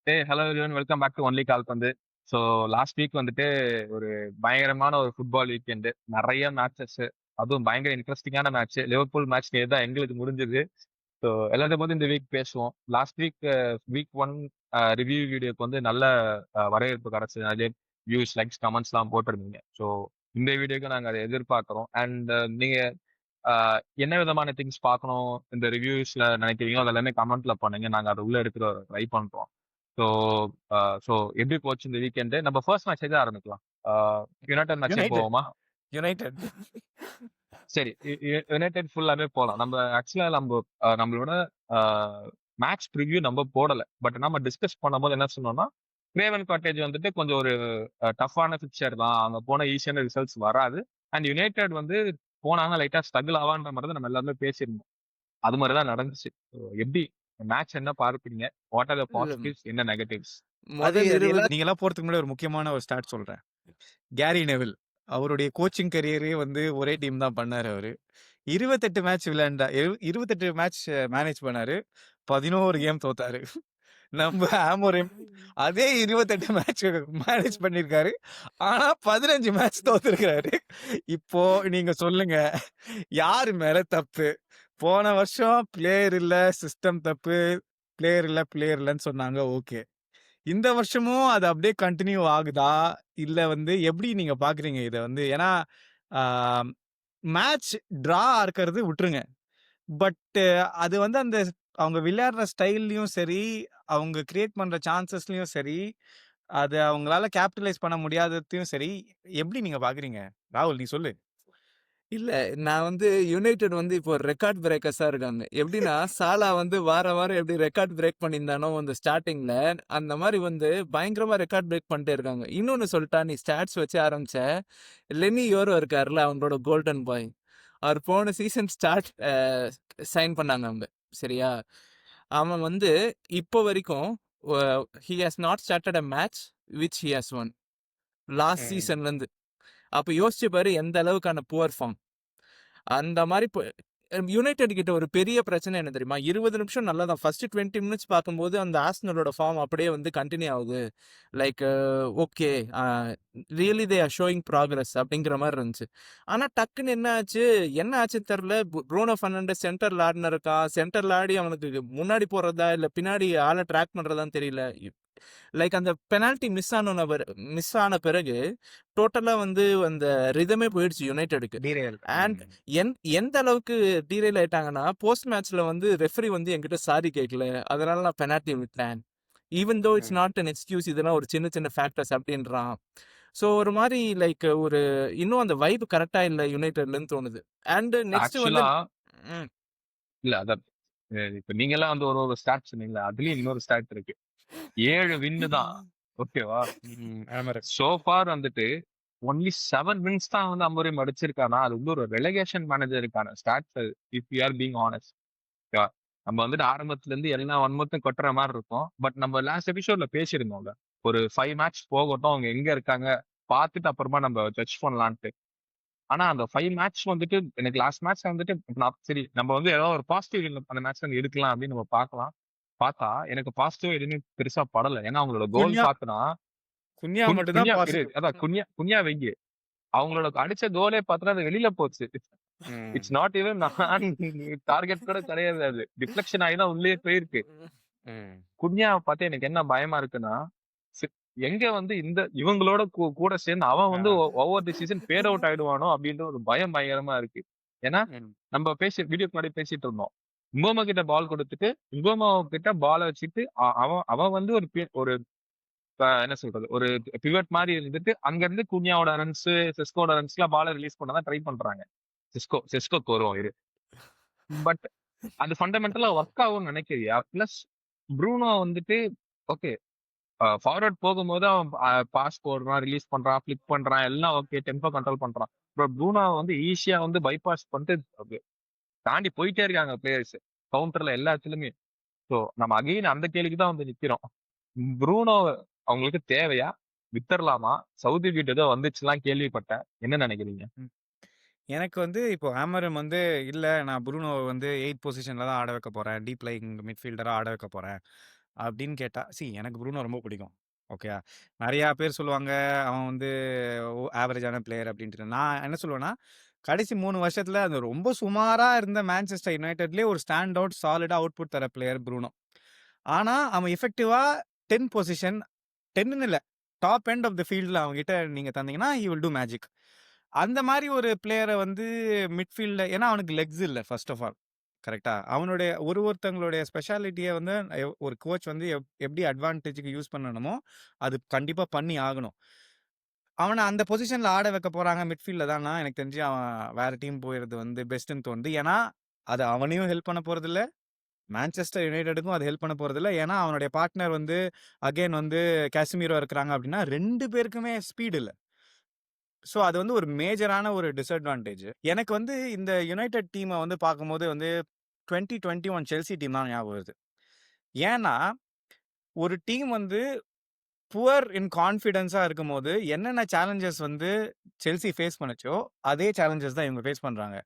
Hello everyone. Welcome back to only கால்பந்து. So last week வந்துட்டு ஒரு பயங்கரமான ஒரு ஃபுட்பால் வீக்கெண்டு. நெறைய மேட்சஸ், அதுவும் பயங்கர இன்ட்ரஸ்டிங்கான மேட்ச். லிவர்பூல் மேட்ச் நேத்து தான் எங்களுக்கு முடிஞ்சது. ஸோ எல்லாத்த பத்தி இந்த வீக் பேசுவோம். லாஸ்ட் வீக் வீக் 1 ரிவ்யூ வீடியோக்கு வந்து நல்ல வரவேற்பு கிடைச்சது. நெறைய வியூஸ், லைக்ஸ், கமெண்ட்ஸ்லாம் போட்டிருந்தீங்க. ஸோ இந்த வீடியோக்கு நாங்க அத எதிர்பார்க்கிறோம். அண்ட் நீங்க அ என்ன விதமான திங்ஸ் பார்க்கணும் இந்த ரிவ்யூஸ்ல நினைக்கிறீங்களோ, அது எல்லாமே கமெண்ட்ல பண்ணுங்க. நாங்க அத உள்ள எடுத்துட்டு வர ட்ரை பண்றோம். ஸோ ஸோ எப்படி போச்சு இந்த வீக்கெண்டு? நம்ம ஃபர்ஸ்ட் மேட்ச் எது ஆரம்பிக்கலாம்? அ யுனைட்டட் மேட்ச்சே யுனைடெட் போவோமா? யுனைடெட் சரி. யுனைட்டட் ஃபுல்லாவே போலாம். நம்ம ஆக்சுவலா நம்மளோட அ மேட்ச் ப்ரிவ்யூ நம்ம போடல. பட் நம்ம டிஸ்கஸ் பண்ணும்போது என்ன சொன்னோம்னா, கிரேவன் காட்டேஜ் வந்துட்டு கொஞ்சம் ஒரு டஃப்பான பிக்சர் தான். அங்க போனா ஈஸியான ரிசல்ட்ஸ் வராது. அண்ட் யுனைட்டட் வந்து போனாங்கன்னா லைட்டா ஸ்ட்ரகிள் ஆவான்ற மாரி தான் நம்ம எல்லாருமே பேசியிருந்தோம். அது மாரி தான் நடந்துச்சு. ஸோ எப்படி மேட்ச் என்ன பார்ப்பீங்க? வாட் ஆர் த இல்ல பாசிட்டிவ்ஸ்? என்ன நெகட்டிவ்ஸ்? அது முதல் 20 நீங்கெல்லாம் போறதுக்கு முன்னாடி ஒரு முக்கியமான ஒரு ஸ்டார்ட் சொல்றேன். கேரி நெவில் அவருடைய கோச்சிங் கரியரே வந்து ஒரே டீம் தான் பண்ணாரு அவரு. 28 மேட்ச் விளையாண்டா 28 மேட்ச் மேனேஜ் பண்ணாரு. 11 கேம் தோத்தாரு. நம்ம ஆமோரிம் அதே 28 மேட்ச் மேனேஜ் பண்ணிருக்காரு. ஆனா 15 மேட்ச் தோத்துருக்காரு. இப்போ நீங்க சொல்லுங்க, யாரு மேல தப்பு? போன வருஷம் பிளேயர் இல்ல, சிஸ்டம் தப்பு. பிளேயர் இல்லன்னு சொன்னாங்க. ஓகே. இந்த வருஷமும் அது அப்படியே கண்டினியூ ஆகுதா? இல்ல வந்து எப்படி நீங்க பார்க்குறீங்க இத வந்து? ஏன்னா, ஆ மேட்ச் ட்ரா இருக்கிறது விட்டுருங்க. பட் அது வந்து அந்த அவங்க விளையாடுற ஸ்டைல்லயும் சரி, அவங்க கிரியேட் பண்ற சான்சஸ்லயும் சரி, அத அவங்களால கேப்பிட்டலைஸ் பண்ண முடியாததையும் சரி, எப்படி நீங்க பார்க்குறீங்க? ராகுல் நீ சொல்லு. இல்ல நான் வந்து யுனைடெட் வந்து இப்போ ரெக்கார்ட் பிரேக்கர்ஸா இருக்காங்க. எப்படின்னா சாலா வந்து வாரம் வாரம் எப்படி ரெக்கார்ட் பிரேக் பண்ணியிருந்தானோ அந்த ஸ்டார்டிங்ல, அந்த மாரி வந்து பயங்கரமா ரெக்கார்ட் பிரேக் பண்ணிட்டே இருக்காங்க. இன்னொன்னு சொல்லட்டா, நீ ஸ்டாட்ஸ் வச்சு ஆரம்பிச்ச. லெனி யோரோ இருக்கார்ல, அவங்களோட கோல்டன் பாய். அவர் போன சீசன் சைன் பண்ணாங்க அவங்க. சரியா? அவன் வந்து இப்போ வரைக்கும் he has not started a match which he has won. Last சீசன்லேருந்து. அப்ப யோசிச்சு பாரு எந்த அளவுக்கான புவர் ஃபார்ம். அந்த மாரி யுனைடெட் கிட்ட ஒரு பெரிய பிரச்சனை என்ன தெரியுமா? 20 நிமிஷம் நல்லா தான். ஃபர்ஸ்ட் 20 மினிட்ஸ் பார்க்கும்போது அந்த ஆர்சனலோட ஃபார்ம் அப்படியே வந்து கன்டின்யூ ஆகுது. Like okay, really they are showing progress அப்படிங்கிற மாரி இருந்துச்சு. ஆனா டக்குன்னு என்ன ஆச்சுன்னு தெரியல. ப்ரூனோ ஃபெர்னாண்டஸ் சென்டர்ல ஆடினு இருக்கான். சென்டர்ல ஆடி அவனுக்கு முன்னாடி போறதா, இல்ல பின்னாடி ஆள ட்ராக் பண்றதான்னு தெரியல. லைக் அந்த பெனால்டி மிஸ் ஆன பிறகு டோட்டலா வந்து அந்த ரிதமே போயிடுச்சு யுனைடெடுக்கு. டீரியல். அண்ட் எந்த அளவுக்கு டீரெயில் ஆயிட்டாங்கன்னா, போஸ்ட் மேட்ச்ல வந்து ரெஃபரி வந்து என்கிட்ட சாரி கேட்கல, அதனால நான் பெனால்டி விட்டேன். Even though it's not an excuse, இதெல்லாம் ஒரு சின்ன சின்ன ஃபேக்டர்ஸ் அப்படின்றான். ஸோ ஒரு மாதிரி லைக் ஒரு இன்னும் அந்த வைப் கரெக்டா இல்ல யுனைடெட்லன்னு தோணுது. அண்ட் நெக்ஸ்ட் வந்து ஆக்சுவலா ம், இல்ல அதான் இப்ப நீங்கலாம் வந்து ஒரு ஒரு ஸ்டாட் சொன்னீங்கல்ல. அதுலயும் இன்னொரு ஸ்டாட் இருக்கு. 7 வின்னு தான். ஓகேவா? ஆமரன். சோ ஃபார் வந்துட்டு ஒன்லி 7 வின்ஸ் தான் வந்து அம்புரிம் அடிச்சிருக்கானா, அது வந்து ஒரு ரெலகேஷன் மேனேஜருக்கான stats. If you are being honest. ஓகேவா? நம்ம வந்துட்டு ஆரம்பத்துல இருந்து எல்லா வன்மத்தையும் கொட்டுற மாரி இருக்கும். பட் நம்ம லாஸ்ட் எபிசோட்ல பேசியிருந்தோம்ல. ஒரு 5 மேட்ச் போகட்டும். அவங்க எங்க இருக்காங்க பார்த்துட்டு அப்புறமா நம்ம ஜட்ஜ் பண்ணலான்ட்டு. ஆனா அந்த 5 மேட்ச் வந்துட்டு எனக்கு லாஸ்ட் மேட்ச் வந்துட்டு நான் சரி நம்ம வந்து ஏதாவது ஒரு பாசிட்டிவ் அந்த மேட்ச்ல இருந்து எடுக்கலாம் அப்படின்னு நம்ம பார்க்கலாம். பார்த்தா எனக்கு பாசிட்டிவ் எதுவுமே பெருசா படல. ஏன்னா அவங்களோட கோல் குன்யா பார்த்தனா குன்யா மட்டும் தான் குன்யா பாசிட்டிவ். அதான் குன்யா வைங்க. அவங்களோட அடிச்ச கோலே பார்த்தனா அது வெளியில போச்சு. இட்ஸ் நாட் ஈவன் டார்கெட் கூட கிடையாது அது. டிஃப்ளெக்ஷன் ஆகி தான் உள்ளே போயிருக்கு. குன்யாவ பார்த்து எனக்கு என்ன பயமா இருக்குன்னா, சி எங்க வந்து இவங்களோட கூட சேர்ந்து அவன் வந்து over the season fade out ஆயிடுவானோ அப்படின்ற ஒரு பயம் பயங்கரமா இருக்கு. ஏன்னா, நம்ம வீடியோக்கு முன்னாடி பேசிட்டு இருந்தோம். mbeumo கிட்ட பால் குடுத்துட்டு, mbeumo கிட்ட பால வச்சுட்டு அவன் அவன் வந்து ஒரு என்ன சொல்றது? ஒரு பிவட் மாரி இருந்துட்டு, அங்க இருந்து குன்யாவோட ரன்ஸ், செஸ்கோட ரன்ஸ்லாம் பால ரிலீஸ் பண்ண தான் ட்ரை பண்றாங்க. செஸ்கோக்கு வருவோம் இரு. பட் அது ஃபண்டமெண்டலா ஒர்க் ஆகும்னு நினைக்கிறியா? பிளஸ் ப்ரூனோ வந்துட்டு ஓகே. ஃபார்வர்ட் போகும்போது அவன் பாஸ் போடுறான், ரிலீஸ் பண்றான், ஃபிளிக் பண்றான், எல்லாம் ஓகே. டெம்போ கண்ட்ரோல் பண்றான். ப்ரூனோ வந்து ஈஸியா வந்து பைபாஸ் பண்ணிட்டு தாண்டி போயிட்டே இருக்காங்க பிளேயர்ஸ். கவுண்டர்ல எல்லா இடத்துலயுமே. சோ நம்ம அகைன் அந்த கேள்விக்கு தான் வந்து நிக்கிறோம். ப்ரூனோ அவங்களுக்கு தேவையா? வித்தரலாமா? சவுதி வீட் ஏதோ வந்துச்சுலாம் கேள்விப்பட்டேன். என்ன நினைக்கிறீங்க? எனக்கு வந்து இப்போ ஆமரன் வந்து இல்ல நான் ப்ரூனோ வந்து 8 பொசிஷன்ல தான் ஆட வைக்க போறேன். டீப் லைங் மிட்ஃபீல்டரா ஆட வைக்க போறேன். அப்படின்னு கேட்டா, எனக்கு ப்ரூனோ ரொம்ப பிடிக்கும். ஓகே. நெறையா பேர் சொல்லுவாங்க, அவன் வந்து ஆவரேஜான பிளேயர் அப்படின்ட்டு. நான் என்ன சொல்லுவேன்னா, கடைசி 3 வருஷத்துல அது ரொம்ப சுமாரா இருந்த மான்செஸ்டர் யுனைட்டட்லயே ஒரு ஸ்டாண்ட் அவுட் சாலிடா அவுட்புட் தர பிளேயர் ப்ரூனோ. ஆனா, அவன் எஃபெக்டிவா 10 பொசிஷன் 10ன்னு இல்ல. டாப் எண்ட் ஆஃப் தி ஃபீல்ட்ல அவன்கிட்ட நீங்க தந்தீங்கன்னா, ஹி வில் டூ மேஜிக். அந்த மாரி ஒரு பிளேயர வந்து மிட்ஃபீல்ட்ல ஏன்னா அவனுக்கு லெக்ஸ் இல்ல ஃபர்ஸ்ட் ஆஃப் ஆல். கரெக்ட்டா? அவனுடைய ஒருத்தங்களுடைய ஸ்பெஷாலிட்டிய வந்து ஒரு கோச் வந்து எப்படி அட்வான்டேஜ்க்கு யூஸ் பண்ணணுமோ, அது கண்டிப்பா பண்ணி ஆகணும். அவன அந்த பொசிஷன்ல ஆட வைக்க போறாங்க மிட்ஃபீல்ட்ல தான்னா, எனக்கு தெரிஞ்சு அவன் வேற டீம் போயிறது வந்து பெஸ்ட்ன்னு தோணுது. ஏன்னா, அது அவனையும் ஹெல்ப் பண்ண போறதில்ல. மான்செஸ்டர் யுனைட்டடுக்கும் அது ஹெல்ப் பண்ண போறதில்ல. ஏன்னா, அவனுடைய பார்ட்னர் வந்து அகைன் வந்து காசிமிரோ இருக்கிறாங்க அப்படின்னா, 2 பேருக்குமே ஸ்பீட் இல்ல. ஸோ, அது வந்து ஒரு மேஜரான ஒரு டிஸ்அட்வான்டேஜ். எனக்கு வந்து இந்த யுனைட்டட் டீம வந்து பார்க்கும்போது வந்து 2021 செல்சி டீம் தான் ஞாபகம் வருது. ஏன்னா, ஒரு டீம் வந்து புவர் இன் கான்ஃபிடன்ஸா இருக்கும்போது, என்னென்ன சேலஞ்சஸ் வந்து செல்சி ஃபேஸ் பண்ணுச்சோ, அதே சேலஞ்சஸ் தான் இவங்க ஃபேஸ் பண்றாங்க.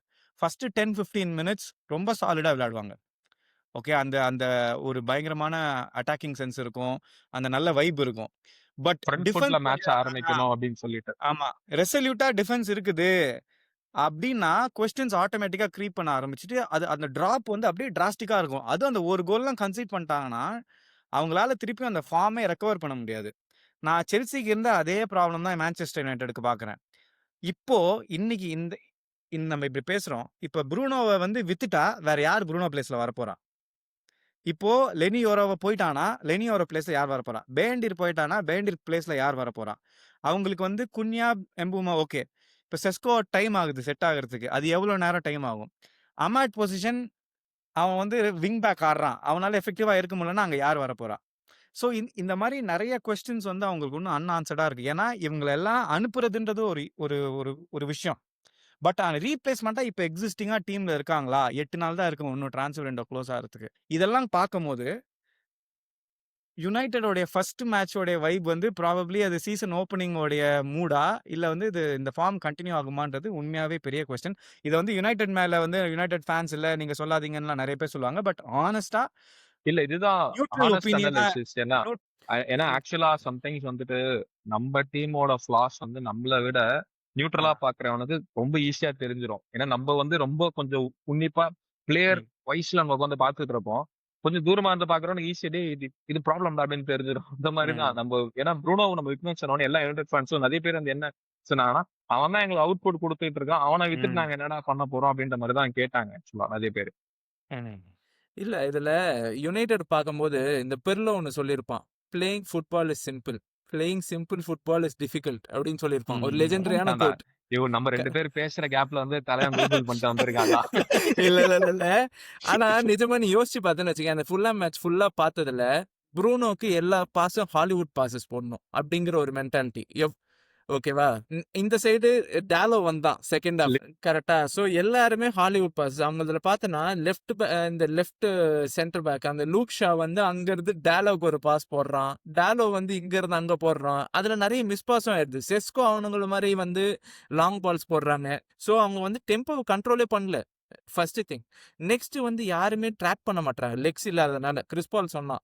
ஃபர்ஸ்ட் 10, 15 மினிட்ஸ் ரொம்ப சாலிடா விளையாடுவாங்க. ஓகே. அந்த அந்த ஒரு பயங்கரமான அட்டாக்கிங் சென்ஸ் இருக்கும். அந்த நல்ல வைப் இருக்கும். பட் ஃப்ரண்ட் ஃபுட்ல டிஃபென்ஸ் மேட்ச் ஆரம்பிக்கணும் அப்படின்னு சொல்லிட்டு. ஆமா. ரெசல்யூட்டா டிஃபென்ஸ் இருக்குது அப்டின்னா, கொஸ்டின்ஸ் ஆட்டோமேட்டிக்கா கிரீப் பண்ண ஆரம்பிச்சுட்டு, அந்த டிராப் வந்து அப்படியே டிராஸ்டிக்கா இருக்கும். அதுவும் அந்த ஒரு கோல்லாம் கன்சீட் பண்ணிட்டாங்கன்னா, அவங்களால திருப்பி அந்த ஃபார்மே ரெக்கவர் பண்ண முடியாது. நான் செல்சிக்கு இருந்த அதே ப்ராப்ளம் தான் மான்செஸ்டர் யுனைட்டடுக்கு பார்க்குறேன். இப்போ இன்னைக்கு இந்த நம்ம இப்படி பேசுறோம். இப்ப ப்ரூனோவ வந்து வித்துட்டா, வேற யார் ப்ரூனோ பிளேஸ்ல வரப்போறா? இப்போ லெனி யோரோவ போயிட்டானா, லெனி யோரோ பிளேஸ்ல யார் வரப்போறா? பேண்டிர் போயிட்டானா, பேண்டிர் பிளேஸ்ல யார் வரப்போறா? அவங்களுக்கு வந்து குன்யா, எம்பூமா ஓகே. இப்ப செஸ்கோ டைம் ஆகுது செட் ஆகுறதுக்கு. அது எவ்வளோ நேரம் டைம் ஆகும்? அமாட் பொசிஷன் அவன் வந்து விங் பேக் ஆடுறான். அவனால எஃபெக்டிவா இருக்க முடியலன்னா, அங்க யார் வரப்போறா? ஸோ இந்த மாரி நெறைய கொஸ்டின்ஸ் வந்து அவங்களுக்கு இன்னும் அன்ஆன்சர்டா இருக்கு. ஏன்னா, இவங்கள எல்லாம் அனுப்புறதுன்றது ஒரு ஒரு ஒரு ஒரு விஷயம். பட் ரீப்ளேஸ்மென்ட்டா இப்ப எக்ஸிஸ்டிங்கா டீம்ல இருக்காங்களா? 8 நாள் தான் இருக்கு இன்னும் ட்ரான்ஸ்ஃபர் விண்டோ குளோஸ் ஆகுறதுக்கு. இதெல்லாம் பார்க்கும்போது யுனைட்டடோடைய ஃபர்ஸ்ட் மேட்சோடைய வைப் வந்து ப்ராபப்லி அது சீசன் ஓப்பனிங் உடைய மூடா? இல்ல வந்து இந்த ஃபார்ம் கன்டின்யூ ஆகுமான்றது உண்மையாவே பெரிய கொஸ்டின். இத வந்து யுனைட்டட் மேல வந்து யுனைட்டட் ஃபேன்ஸ் இல்ல நீங்க சொல்லாதீங்கன்னுலாம் நெறைய பேர் சொல்லுவாங்க. பட் ஹானஸ்ட்டா இல்ல இதுதான் நியூட்ரல் ஹானஸ்ட் ஒப்பீனியனா அனாலிசிஸ். ஏன்னா நியூட் ஏன்னா ம். ஆக்சுவலா சம்டைம்ஸ் வந்துட்டு நம்ம டீமோட ஃபிளாஸ் வந்து நம்மள விட ஆ. நியூட்ரலா பாக்குறவனுக்கு ரொம்ப ஈஸியா தெரிஞ்சிடும். ஏன்னா நம்ம வந்து ரொம்ப கொஞ்சம் உன்னிப்பா பிளேயர் ம். வைஸ்ல நம்ம உட்காந்து பாத்துட்டு இருப்போம். கொஞ்சம் தூரமா இருந்து பாக்குறவனுக்கு ஈஸியா இது இது ப்ராப்ளம் அப்படின்னு தெரிஞ்சிடும். அந்த மாதிரி தான் ம். நம்ம ஏன்னா ப்ரூனோ நம்ம விக்னஸ் சொன்னோம் எல்லா யுனைடெட் ஃபேன்ஸும் நிறைய பேர் வந்து என்ன சொன்னாங்கன்னா அவன் தான் எங்களுக்கு அவுட்புட் கொடுத்துட்டு இருக்கான். அவனை வித்துட்டு ம். நாங்க என்னடா பண்ண போறோம் அப்படின்ற மாதிரி தான் கேட்டாங்க ஆக்சுவலா நிறைய பேர். ம். இல்ல இதுல யுனைட்டட் பார்க்கும்போது இந்த பெர்லோ ஒண்ணு சொல்லியிருப்பான். Playing football is simple. Playing simple football is difficult அப்படின்னு சொல்லியிருப்பான். ஒரு ம். லெஜெண்டரியான தான்டா கோட். இவன் நம்ம 2 பேர் பேசுற கேப்ல வந்து தலைவன் கூகுள் பண்ணிட்டு வந்திருக்கான்டா. இல்ல இல்ல இல்ல இல்ல. ஆனா நிஜமா நீ யோசிச்சு பார்த்தேன்னு வச்சுக்கேன், அந்த ஃபுல்லா மேட்ச் ஃபுல்லா பார்த்ததுல ப்ரூனோக்கு எல்லா பாஸும் ஹாலிவுட் பாஸஸ் போடணும் அப்படிங்கிற ஒரு மென்டாலிட்டி. ஓகேவா? இந்த சைடு டாலோ வந்தான் செகண்ட் ஹாஃப். கரெக்ட்டா? ஸோ எல்லாருமே ஹாலிவுட் பாஸ். அவங்களதுல பார்த்தன்னா, இந்த லெஃப்ட் சென்டர் பேக் அந்த லூக் ஷா வந்து அங்கருந்து டாலோக்கு ஒரு பாஸ் போடுறான். டாலோ வந்து இங்கருந்து அங்க போடுறான். அதுல நெறைய மிஸ் பாஸும் ஆயிடுது. செஸ்கோ அவனுங்கள மாரி வந்து லாங் பால்ஸ் போடுறாங்க. ஸோ அவங்க வந்து டெம்போவ கண்ட்ரோலே பண்ணல. First thing. நெக்ஸ்ட் வந்து யாருமே ட்ராக் பண்ண மாட்றாங்க. லெக்ஸ் இல்லாதனால. கிறிஸ் பால் சொன்னான்.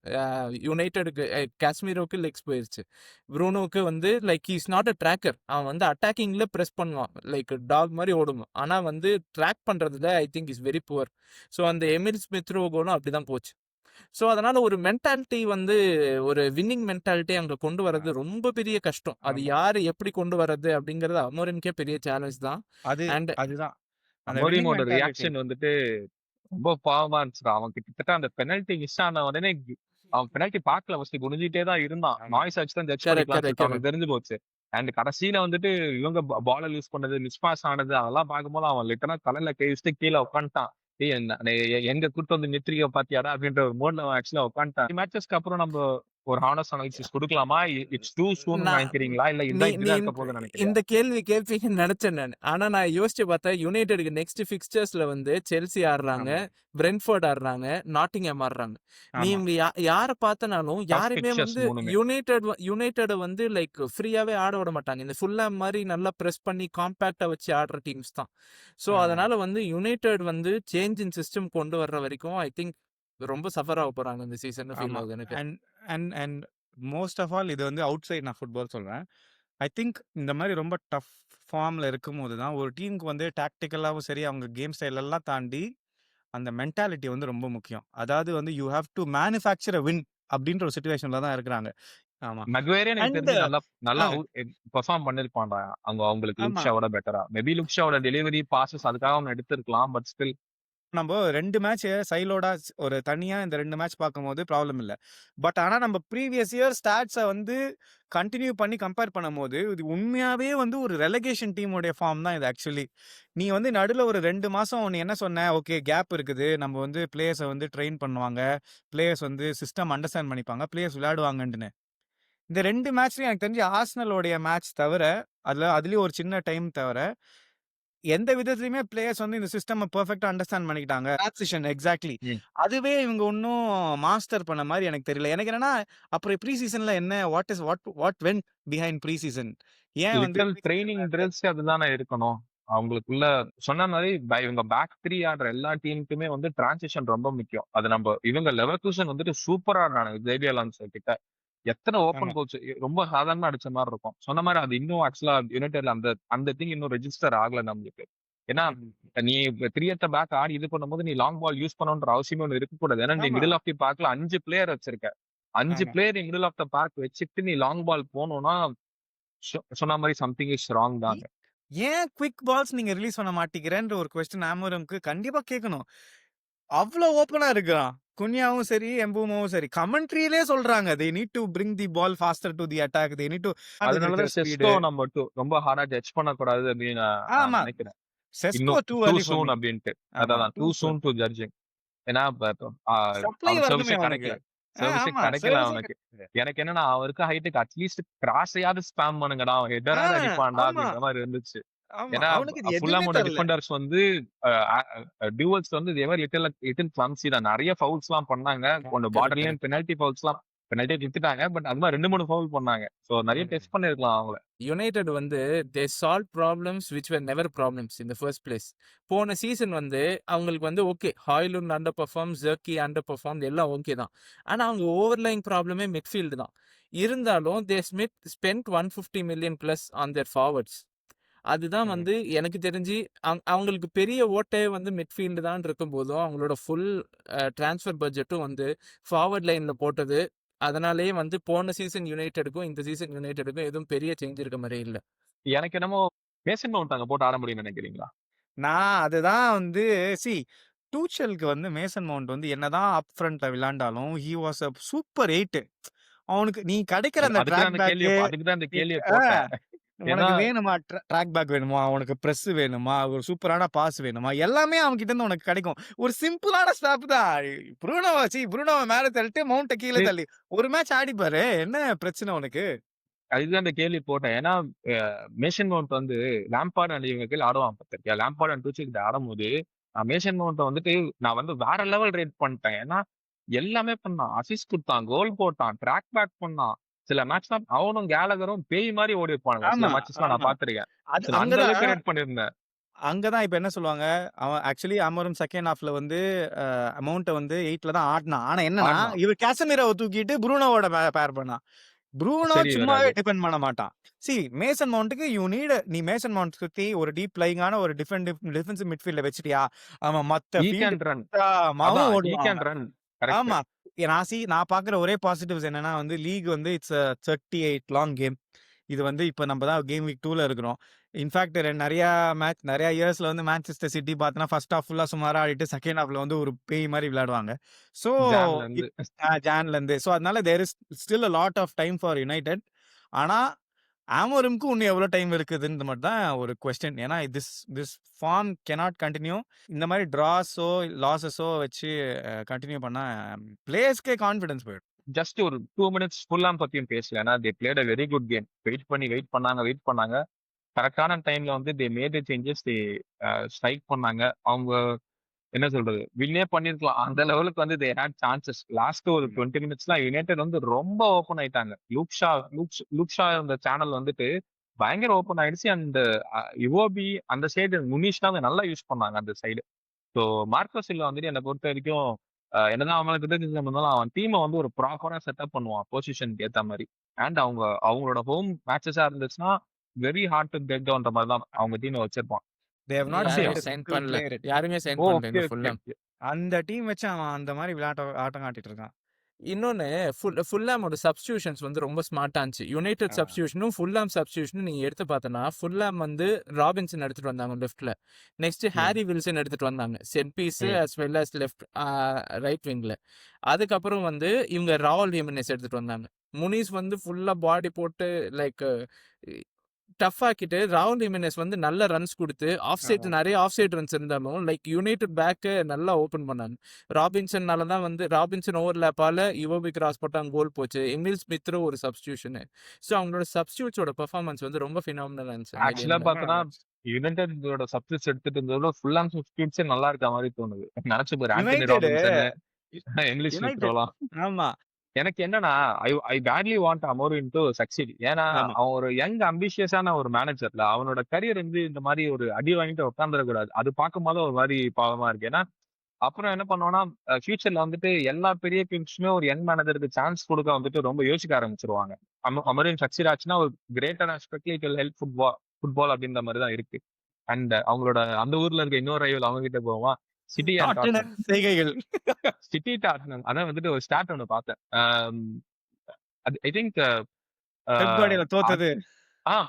யுனைட்டடுக்கு காஸ்மிரோக்கு லெக்ஸ் போயிருச்சு. ப்ரூனோக்கு வந்து like he is not a tracker. அவன் வந்து அட்டாக்கிங்ல பிரஸ் பண்ணுவான். லைக் டாக் மாரி ஓடுவான். ஆனா வந்து ட்ராக் பண்றதுல I think is very poor. So அந்த எமில் ஸ்மித் ரோ கோலும் அப்படிதான் போச்சு. ஸோ அதனால ஒரு மென்டாலிட்டி வந்து ஒரு வின்னிங் மென்டாலிட்டி அங்க கொண்டு வரது ரொம்ப பெரிய கஷ்டம். அது ஆமா. யாரு எப்படி கொண்டு வரது அப்படிங்கிறது அமோரிம்க்கே பெரிய சேலஞ்ச் தான். அண்ட் அதுதான். அந்த வின்னிங் அமோரிமோட மென்டாலிட்டி. ரியாக்ஷன் வந்துட்டு ரொம்ப பாவமா இருந்துச்சுடா. அவன் கிட்டத்தட்ட அந்த பெனல்டி மிஸ் ஆன உடனே அவன் பெனல்டி பார்க்கல ஃபர்ஸ்ட் குனிஞ்சிட்டே தான் இருந்தான். ஆமா. நாய்ஸ் ஆச்சு தான் ஜட்ஜ் கரெக்ட் பண்ணிக்கலாம்னு கரெக்ட் சொல்லிட்டு அவனுக்கு கரெக்ட். தெரிஞ்சு போச்சு. அண்ட் கடைசியில வந்துட்டு இவங்க பால லூஸ் பண்ணது மிஸ் பாஸ் ஆனது அதெல்லாம் பார்க்கும்போது அவன் லிட்டரா தலையில கை வச்சுட்டு கீழே உட்காந்துட்டான். எங்க கூட்டு வந்து நித்திரிக்க பாத்தியாடா அப்படின்ற ஒரு மோட்ல அவன் ஆக்சுவலா உட்காந்துட்டான். மேட்சஸ்க்கு அப்புறம் நம்ம ஒரு ஹானஸ்ட் அனாலிசிஸ் கொடுக்கலாமா? இட்ஸ் டூ சூன் நான் நினைக்கிறீங்களா இல்ல நீ இதுதான் நீ இப்படிதான் இருக்க போகுதுன்னு நினைக்கிறியா? இந்த கேள்வி கேட்பீங்கன்னு நினைச்சேன் நான். ஆனா நான் யோசிச்சு பார்த்தேன் யுனைடெடுக்கு நெக்ஸ்ட் ஃபிக்ஸ்சர்ஸ்ல வந்து செல்சி ஆடுறாங்க, ஆமா. பிரென்ஃபோர்ட் ஆடுறாங்க, நாட்டிங்ஹாம் ஆடுறாங்க. நீ ஆமா. இவங்க யார பார்த்தனாலும் டஃப் யாருமே பிக்சர்ஸ் வந்து மூணுமே. யுனைடெட் வந்து லைக் ஃப்ரீயாவே ஆட விட மாட்டாங்க. இந்த ஃபுல்லாம் மாதிரி நல்லா பிரஸ் பண்ணி காம்பாக்டா வச்சு ஆடுற டீம்ஸ் தான். ஸோ ம். அதனால வந்து யுனைடெட் வந்து சேஞ்ச் இன் சிஸ்டம் கொண்டு வர்ற வரைக்கும் ஐ திங்க் ரொம்ப சஃபர் ஆக போறாங்க இந்த சீசன் ஃபீல் ஆமா. ஆகுது எனக்கு. And and and most of all இது வந்து அவுட் சைட் நான் ஃபுட்பால் சொல்றேன். ஐ திங்க் இந்த மாரி ரொம்ப டஃப் ஃபார்ம்ல இருக்கும்போது தான் ஒரு டீமுக்கு வந்து டாக்டிக்கலாவும் சரி, அவங்க கேம் ஸ்டைல் எல்லாம் தாண்டி அந்த மென்டாலிட்டி வந்து ரொம்ப முக்கியம். அதாவது வந்து you have to manufacture a win அப்படின்ற ஒரு சிச்சுவேஷன்ல தான் இருக்கிறாங்க. ஆமா. மெக்வேரே எனக்கு அண்ட் தெரிஞ்சு நல்லா நல்லா ஆ பெர்ஃபார்ம் பண்ணிருப்பான்டா. அவங்களுக்கு ஆமா. லுக்ஷாவோட பெட்டரா. மேபி லுக்ஷாவோட டெலிவரி பாசஸ் அதுக்காக அவன் எடுத்திருக்கலாம். பட் ஸ்டில் நம்ப 2 மேட்ச் சைலோடா ஒரு தனியா இந்த 2 மேட்ச் பார்க்கும்போது ப்ராப்ளம் இல்ல. பட் ஆனா நம்ம ப்ரீவியஸ் இயர் ஸ்டாட்ஸ வந்து கன்டின்யூ பண்ணி கம்பேர் பண்ணும்போது, இது உண்மையாவே வந்து ஒரு ரெலகேஷன் டீமோடைய ஃபார்ம் தான் இது ஆக்சுவலி. நீ வந்து நடுவுல ஒரு 2 மாசம் நீ என்ன சொன்ன? ஓகே கேப் இருக்குது. நம்ம வந்து பிளேயர்ஸ வந்து ட்ரெயின் பண்ணுவாங்க. பிளேயர்ஸ் வந்து சிஸ்டம் அண்டர்ஸ்டாண்ட் பண்ணிப்பாங்க. பிளேயர்ஸ் விளையாடுவாங்கன்ட்டுன்னு. இந்த 2 மேட்ச்லயும் எனக்கு தெரிஞ்சு ஆர்சனலோடைய மேட்ச் தவிர, அதுலயும் ஒரு சின்ன டைம் தவிர, எந்த விதத்திலயுமே பிளேயர்ஸ் வந்து இந்த சிஸ்டம் பெர்ஃபெக்ட்டா அண்டர்ஸ்டாண்ட் பண்ணிக்கிட்டாங்க. Transition exactly. ம். அதுவே இவங்க இன்னும் மாஸ்டர் பண்ண மாரி எனக்கு தெரியல. எனக்கு என்னன்னா, அப்புறம் ப்ரீ சீசன்ல என்ன what went behind pre season? ஏன் வந்து லிட்டில் ப்ரீ ட்ரைனிங் சீசன்ல ட்ரில்ஸ் அதுதானே இருக்கணும். அவங்களுக்குள்ள சொன்ன மாதிரி இவங்க பேக் 3 ஆடுற எல்லா டீமுக்குமே வந்து டிரான்சிஷன் ரொம்ப முக்கியம். அது நம்ம இவங்க லெவர்கூசன் வந்துட்டு சூப்பரா ஆடுறாங்க ஜேபி அலான்சோ கிட்ட. எத்தனை ஓப்பன் ஆமா. கோல்ஸ் ரொம்ப சாதாரணமா அடிச்ச மாதிரி இருக்கும். சொன்ன மாதிரி அது இன்னும் ஆக்சுவலா யுனைடெட்ல அந்த அந்த திங் இன்னும் ரெஜிஸ்டர் ஆகல நம்மளுக்கு. ஏன்னா ம். நீ 3 at the பேக் ஆடி இது பண்ணும்போது நீ லாங் பால் யூஸ் பண்ணணுன்ற அவசியமே ஒன்று இருக்கக்கூடாது. ஏன்னா நீ ஆமா. மிடில் ஆஃப் தி பார்க்ல 5 பிளேயர் வச்சிருக்க. 5 ஆமா. Player middle of the park வச்சுட்டு நீ லாங் பால் போகணும்னா சொன்ன மாதிரி சம்திங் இஸ் ராங் இ தாங்க. ஏன் குயிக் பால்ஸ் நீங்க ரிலீஸ் பண்ண மாட்டீங்கிறேன்ற ஒரு கொஸ்டின் ஆமோரம்க்கு கண்டிப்பா கேட்கணும். அவ்ளோ ஓப்பனா இருக்கிறான். குன்யாவும் சரி, எம்பூமோவும் சரி. கமெண்ட்ரியிலே சொல்றாங்க. They need to bring the ball faster to the attack. They need to அதனாலதான் ஸ்பீடு. செஸ்கோ நம்ம ரொம்ப ஹார்டா ஜட்ஜ் பண்ணக்கூடாது அப்படின்னு நான் ஆமா. நினைக்கிறேன். செஸ்கோ இன்னும் too too early for soon me. அப்படின்ட்டு. ஆமா. அதான் too too soon. Soon to judging. ஏன்னா சப்ளை அவனுக்கு வரணுமே சர்வீஸே அவனுக்கு. கிடைக்கல. சர்வீஸே ஆமா. கிடைக்கல சர்வீஸே அவனுக்கு. எனக்கு என்னன்னா அவன் இருக்க ஹைட்டுக்கு அட்லீஸ்ட் கிராஸையாவது ஸ்பேம் பண்ணுங்கடா. ஆ ஹெட்டராவது அடிப்பான்டா ஆமா. அப்படின்ற மாதிரி இருந்துச்சு. ஆமா. ஏன்னா அவனுக்கு இது எதுவுமே ஃபுல்லாமோட தரல. டிஃபெண்டர்ஸ் வந்து டியூவல்ஸ் வந்து தேவர் லிட்டில் கிளம்சி தான். நிறைய ஃபவுல்ஸ் எல்லாம் பண்ணாங்க. கொஞ்சம் கரெக்ட், பார்டர்லையும் கரெக்ட். பெனல்டி ஃபவுல்ஸ் எல்லாம் பெனல்ட்டி வித்துட்டாங்க. பட் அது மாதிரி 2 3 ஃபவுல் பண்ணாங்க. சோ நிறைய ம். டெஸ்ட் பண்ணிருக்கலாம் அவங்கள. யுனைடெட் வந்து they solve problems which were never problems in the first place. போன சீசன் வந்து அவங்களுக்கு வந்து ஓகே ஹாய்லுண்ட் அண்டர் பெர்ஃபார்ம், ஜெர்கி அண்டர் பெர்ஃபார்ம் எல்லாம் ஓகே தான். ஆனால் அவங்க ஓவர்லைங் ப்ராப்ளமே மிட்ஃபீல்டு தான். இருந்தாலும் they spend 150 million plus on their forwards. அதுதான் ம். வந்து எனக்கு தெரிஞ்சு அவங்களுக்கு பெரிய ஓட்டையே வந்து மிட்ஃபீல்டு தான் இருக்கும்போதும் அவங்களோட ஃபுல் டிரான்ஸ்ஃபர் பட்ஜெட்டும் வந்து ஃபார்வர்ட் லைனில் போட்டது. அதனாலேயே வந்து போன சீசன் யுனைடெடுக்கும் இந்த சீசன் யுனைடெடுக்கும் எதுவும் பெரிய சேஞ்ச் இருக்க மாதிரி இல்லை. எனக்கு என்னமோ மேசன் மவுண்ட் அங்க போட்டு ஆட முடியும்னு நினைக்கிறீங்களா? நான் அதுதான் வந்து சி டூச்சலுக்கு வந்து மேசன் மவுண்ட் வந்து என்னதான் அப் ஃப்ரண்ட்ல விளையாண்டாலும் ஹி வாஸ் அ சூப்பர் 8. அவனுக்கு நீ கிடைக்கிற அந்த ட்ராக் பேக் அதுக்கு தான் இந்த கேள்வியை போட்டேன். ஏன்னா உனக்கு வேணுமா ட்ராக் பேக் வேணுமா, உனக்கு பிரஸ் வேணுமா, ஒரு சூப்பரான பாஸ் வேணுமா, எல்லாமே அவன் கிட்ட இருந்து உனக்கு கிடைக்கும். ஒரு சிம்பிளான ஸ்டாப் தான். ப்ரூனோவை மேல தள்ளிட்டு மவுண்ட கீழே தள்ளி ஒரு மேட்ச் ஆடி பாரு. என்ன பிரச்சனை உனக்கு? அதுதான் இந்த கேள்வி போட்டேன். ஏன்னா மேசன் மவுண்ட் வந்து லாம்பார்ட் அண்ட் இவங்க கீழ ஆடுவான் பார்த்திருக்கியா? லாம்பார்ட் அண்ட் டூச்சல் கிட்ட ஆடும்போது மேசன் மவுண்ட வந்துட்டு நான் வந்து வேற லெவல் ரேட் பண்ணிட்டேன். ஏன்னா எல்லாமே பண்ணான். அசிஸ்ட் கொடுத்தான், கோல் போட்டான், ட்ராக் பேக் பண்ணான். சில மேட்ச்லாம் அவனும் கேலகரும் பேய் மாதிரி ஓடி இருப்பானுங்க. சில ஆமா, மேட்சஸ்லாம் நான் ஆமா. பார்த்திருக்கேன். அது நான் அந்த அங்கதான் அளவுக்கு ரேட் பண்ணியிருந்தேன். அங்கதான் இப்ப என்ன சொல்லுவாங்க, அவன் ஆக்சுவலி அமரும் செகண்ட் ஹாஃப்ல வந்து அமௌண்ட்ட வந்து 8ல தான் ஆடுனான். ஆனா என்னன்னா, ஆடுனான். இவர் கேசமீரோவ தூக்கிட்டு ப்ரூனோவோட பேர் பண்ணான். ப்ரூனோ சரி சும்மாவே வராது. டிபெண்ட் பண்ண மாட்டான். மேசன் மவுண்ட்க்கு நீ மேசன் மவுண்ட் சுத்தி ஒரு டீப் லைங்கான ஒரு டிஃபென்சிவ் மிட்ஃபீல்ட வச்சிட்டியா, அவன் மத்த ஈ ஃபீல்ட் கேன் ரன். மாவும் அதான் ஈ ஓடுவான் கேன் அவன். ரன். கரெக்ட். ஆமா. நான் பார்க்குற ஒரே பாசிட்டிவ்ஸ் என்னன்னா வந்து லீக் வந்து இட்ஸ் a 38 லாங் கேம். இது வந்து இப்ப நம்ம தான் கேம் வீக் 2ல இருக்கிறோம். இன்ஃபாக்ட் நெறைய இயர்ஸ்ல வந்து மான்செஸ்டர் சிட்டி பார்த்தனா ஃபர்ஸ்ட் ஹாஃப் ஃபுல்லா சுமாரா ஆடிட்டு செகண்ட் ஹாஃப்ல வந்து ஒரு பேய் மாரி விளையாடுவாங்க. சோ ஜான்ல இருந்து. ஜான்லேருந்து. சோ அதனால there is still a lot of time for United. ஆனா ஆமோரிம்க்கு இன்னும் எவ்வளோ டைம் இருக்குதுன்றது மட்டும் தான் ஒரு கொஸ்டின். ஏன்னா திஸ் ஃபார்ம் கேனாட் கன்டின்யூ. இந்த மாதிரி டிராஸோ, லாஸஸோ வச்சு கன்டின்யூ பண்ணா பிளேயர்ஸ்க்கே கான்ஃபிடன்ஸ் போயிடும். ஜஸ்ட் ஒரு 2 மினிட்ஸ் ஃபுல்லாம் பத்தியும் பேசல. ஏன்னா they played a very good game. Wait பண்ணாங்க. கரெக்டான டைம்ல வந்து they made the changes. They strike பண்ணாங்க. அவங்க என்ன சொல்றது? வின்னே பண்ணிருக்கலாம். அந்த லெவலுக்கு வந்து தே ஹேட் சான்சஸ். லாஸ்ட் ஒரு 20 மினிட்ஸ்லாம் யுனைடெட் வந்து ரொம்ப ஓப்பன் ஆயிட்டாங்க. லூக்ஷா அந்த சேனல் வந்துட்டு பயங்கர ஓப்பன் ஆயிடுச்சு. அந்த இவோபி அந்த சைடு முனிஷ்லாம் நல்லா யூஸ் பண்ணாங்க அந்த சைடு. ஸோ மார்க்கோ சில்வா வந்துட்டு என்னை பொறுத்த வரைக்கும் என்னதான் அவங்களுக்கு கிட்ட இருந்தாலும் அவன் டீமை வந்து ஒரு ப்ராப்பரா செட்டப் பண்ணுவான் பொசிஷனுக்கு ஏத்த மாதிரி. அண்ட் அவங்களோட ஹோம் மேட்சஸா இருந்துச்சுன்னா வெரி ஹார்ட் டு கெட் டவுன்ற மாதிரி தான் அவங்க டீமை வச்சிருப்பான். தே ஹேவ் நாட் அப்படியா? யாருமே சைன்ட் a சைன் single பண்ணல. player yet. யாருமே சைன் ஓ, பண்ணல ஓகே இந்த ஓகே ஃபுல்லாம். ஓகே. அந்த டீம் வச்சு அவன் அந்த மாதிரி ஆட்டம் காட்டிட்டு இருக்கான். இன்னொன்னு ஃபுல்லாமோட சப்ஸ்டியூஷன்ஸ் வந்து ரொம்ப ஸ்மார்ட்டா இருந்துச்சு. யுனைடெட் சப்ஸ்டியூஷனும் ஃபுல்லாம் சப்ஸ்டியூஷனும் நீங்க எடுத்து பார்த்தனா ஃபுல்லாம் வந்து ராபின்சன் எடுத்துட்டு வந்தாங்க லெஃப்ட்ல. நெக்ஸ்ட் ஹாரி வில்சன் எடுத்துட்டு வந்தாங்க செட் பீஸ் ம். As well as left right விங்ல. அதுக்கப்புறம் வந்து இவங்க ராவல் ஹிமெனஸ் எடுத்துட்டு வந்தாங்க. முனிஸ் வந்து ஃபுல்லா பாடி போட்டு லைக் டஃப் ஆக்கிட்டு ராகுல் ஹிமெனஸ் வந்து நல்ல ரன்ஸ் கொடுத்து ஆஃப் சைட் நிறைய ஆஃப் சைட் ரன்ஸ் இருந்தாலும் லைக் யுனைடெட் பேக்கு நல்லா ஓப்பன் பண்ணாங்க. ராபின்சன்னால தான் வந்து ராபின்சன் ஓவர்லேப்பால யுவோபி கிராஸ் போட்டாங்க கோல் போச்சு. எமில் ஸ்மித்ரோ ஒரு சப்ஸ்டியூஷனு. ஸோ அவங்களோட சப்ஸ்டியூட்ஸோட பெர்ஃபார்மன்ஸ் வந்து ரொம்ப ஃபினாமினலா இருந்துச்சு அந்த ஆக்சுவலா கேம்ல. பார்த்தோன்னா யுனைடெடோட சப்ஸ்டியூட்ஸ் எடுத்துட்டு இருந்ததோட ஃபுல் அண்ட் சப்ஸ்டியூட்ஸே நல்லா இருக்க மாதிரி தோணுது. நினைச்சு பாரு, Antony United Robinson, English United ஸ்மித்ரோலாம். ஆமா எனக்கு என்னன்னா I badly want Amorim to succeed. ஏன்னா ஆமா அவன் ஒரு யங் அம்பிஷியஸான ஒரு மேனேஜர்ல அவனோட கரியர் வந்து இந்த மாதிரி ஒரு அடி வாங்கிட்டு உட்காந்துடக்கூடாது. அது பார்க்கும்போது ஒரு மாதிரி பாவமா இருக்கு. ஏன்னா அப்புறம் என்ன பண்ணுவோம்னா ஃபியூச்சர்ல வந்துட்டு எல்லா பெரிய டீம்ஸுமே ஒரு யங் மேனேஜருக்கு சான்ஸ் கொடுக்க வந்துட்டு ரொம்ப யோசிக்க ஆரம்பிச்சிருவாங்க. அமரின் சக்சீட் ஆச்சுன்னா ஒரு கிரேட்டர் ஆஸ்பெக்ட்ல இட் வில் ஹெல்ப் ஃபுட்பால் அப்படின்ற மாதிரி தான் இருக்கு. அண்ட் அவங்களோட அந்த ஊர்ல இருக்க இன்னொரு ரைவல் அவங்க கிட்ட போவோம், சிட்டி அண்ட் டாட்னம். செய்கைகள். சிட்டி டாட்னம் அதான் வந்துட்டு ஒரு ஸ்டார்ட் ஒன்று பார்த்தேன். ஐ திங்க் பெப் கார்டியோலா தோத்தது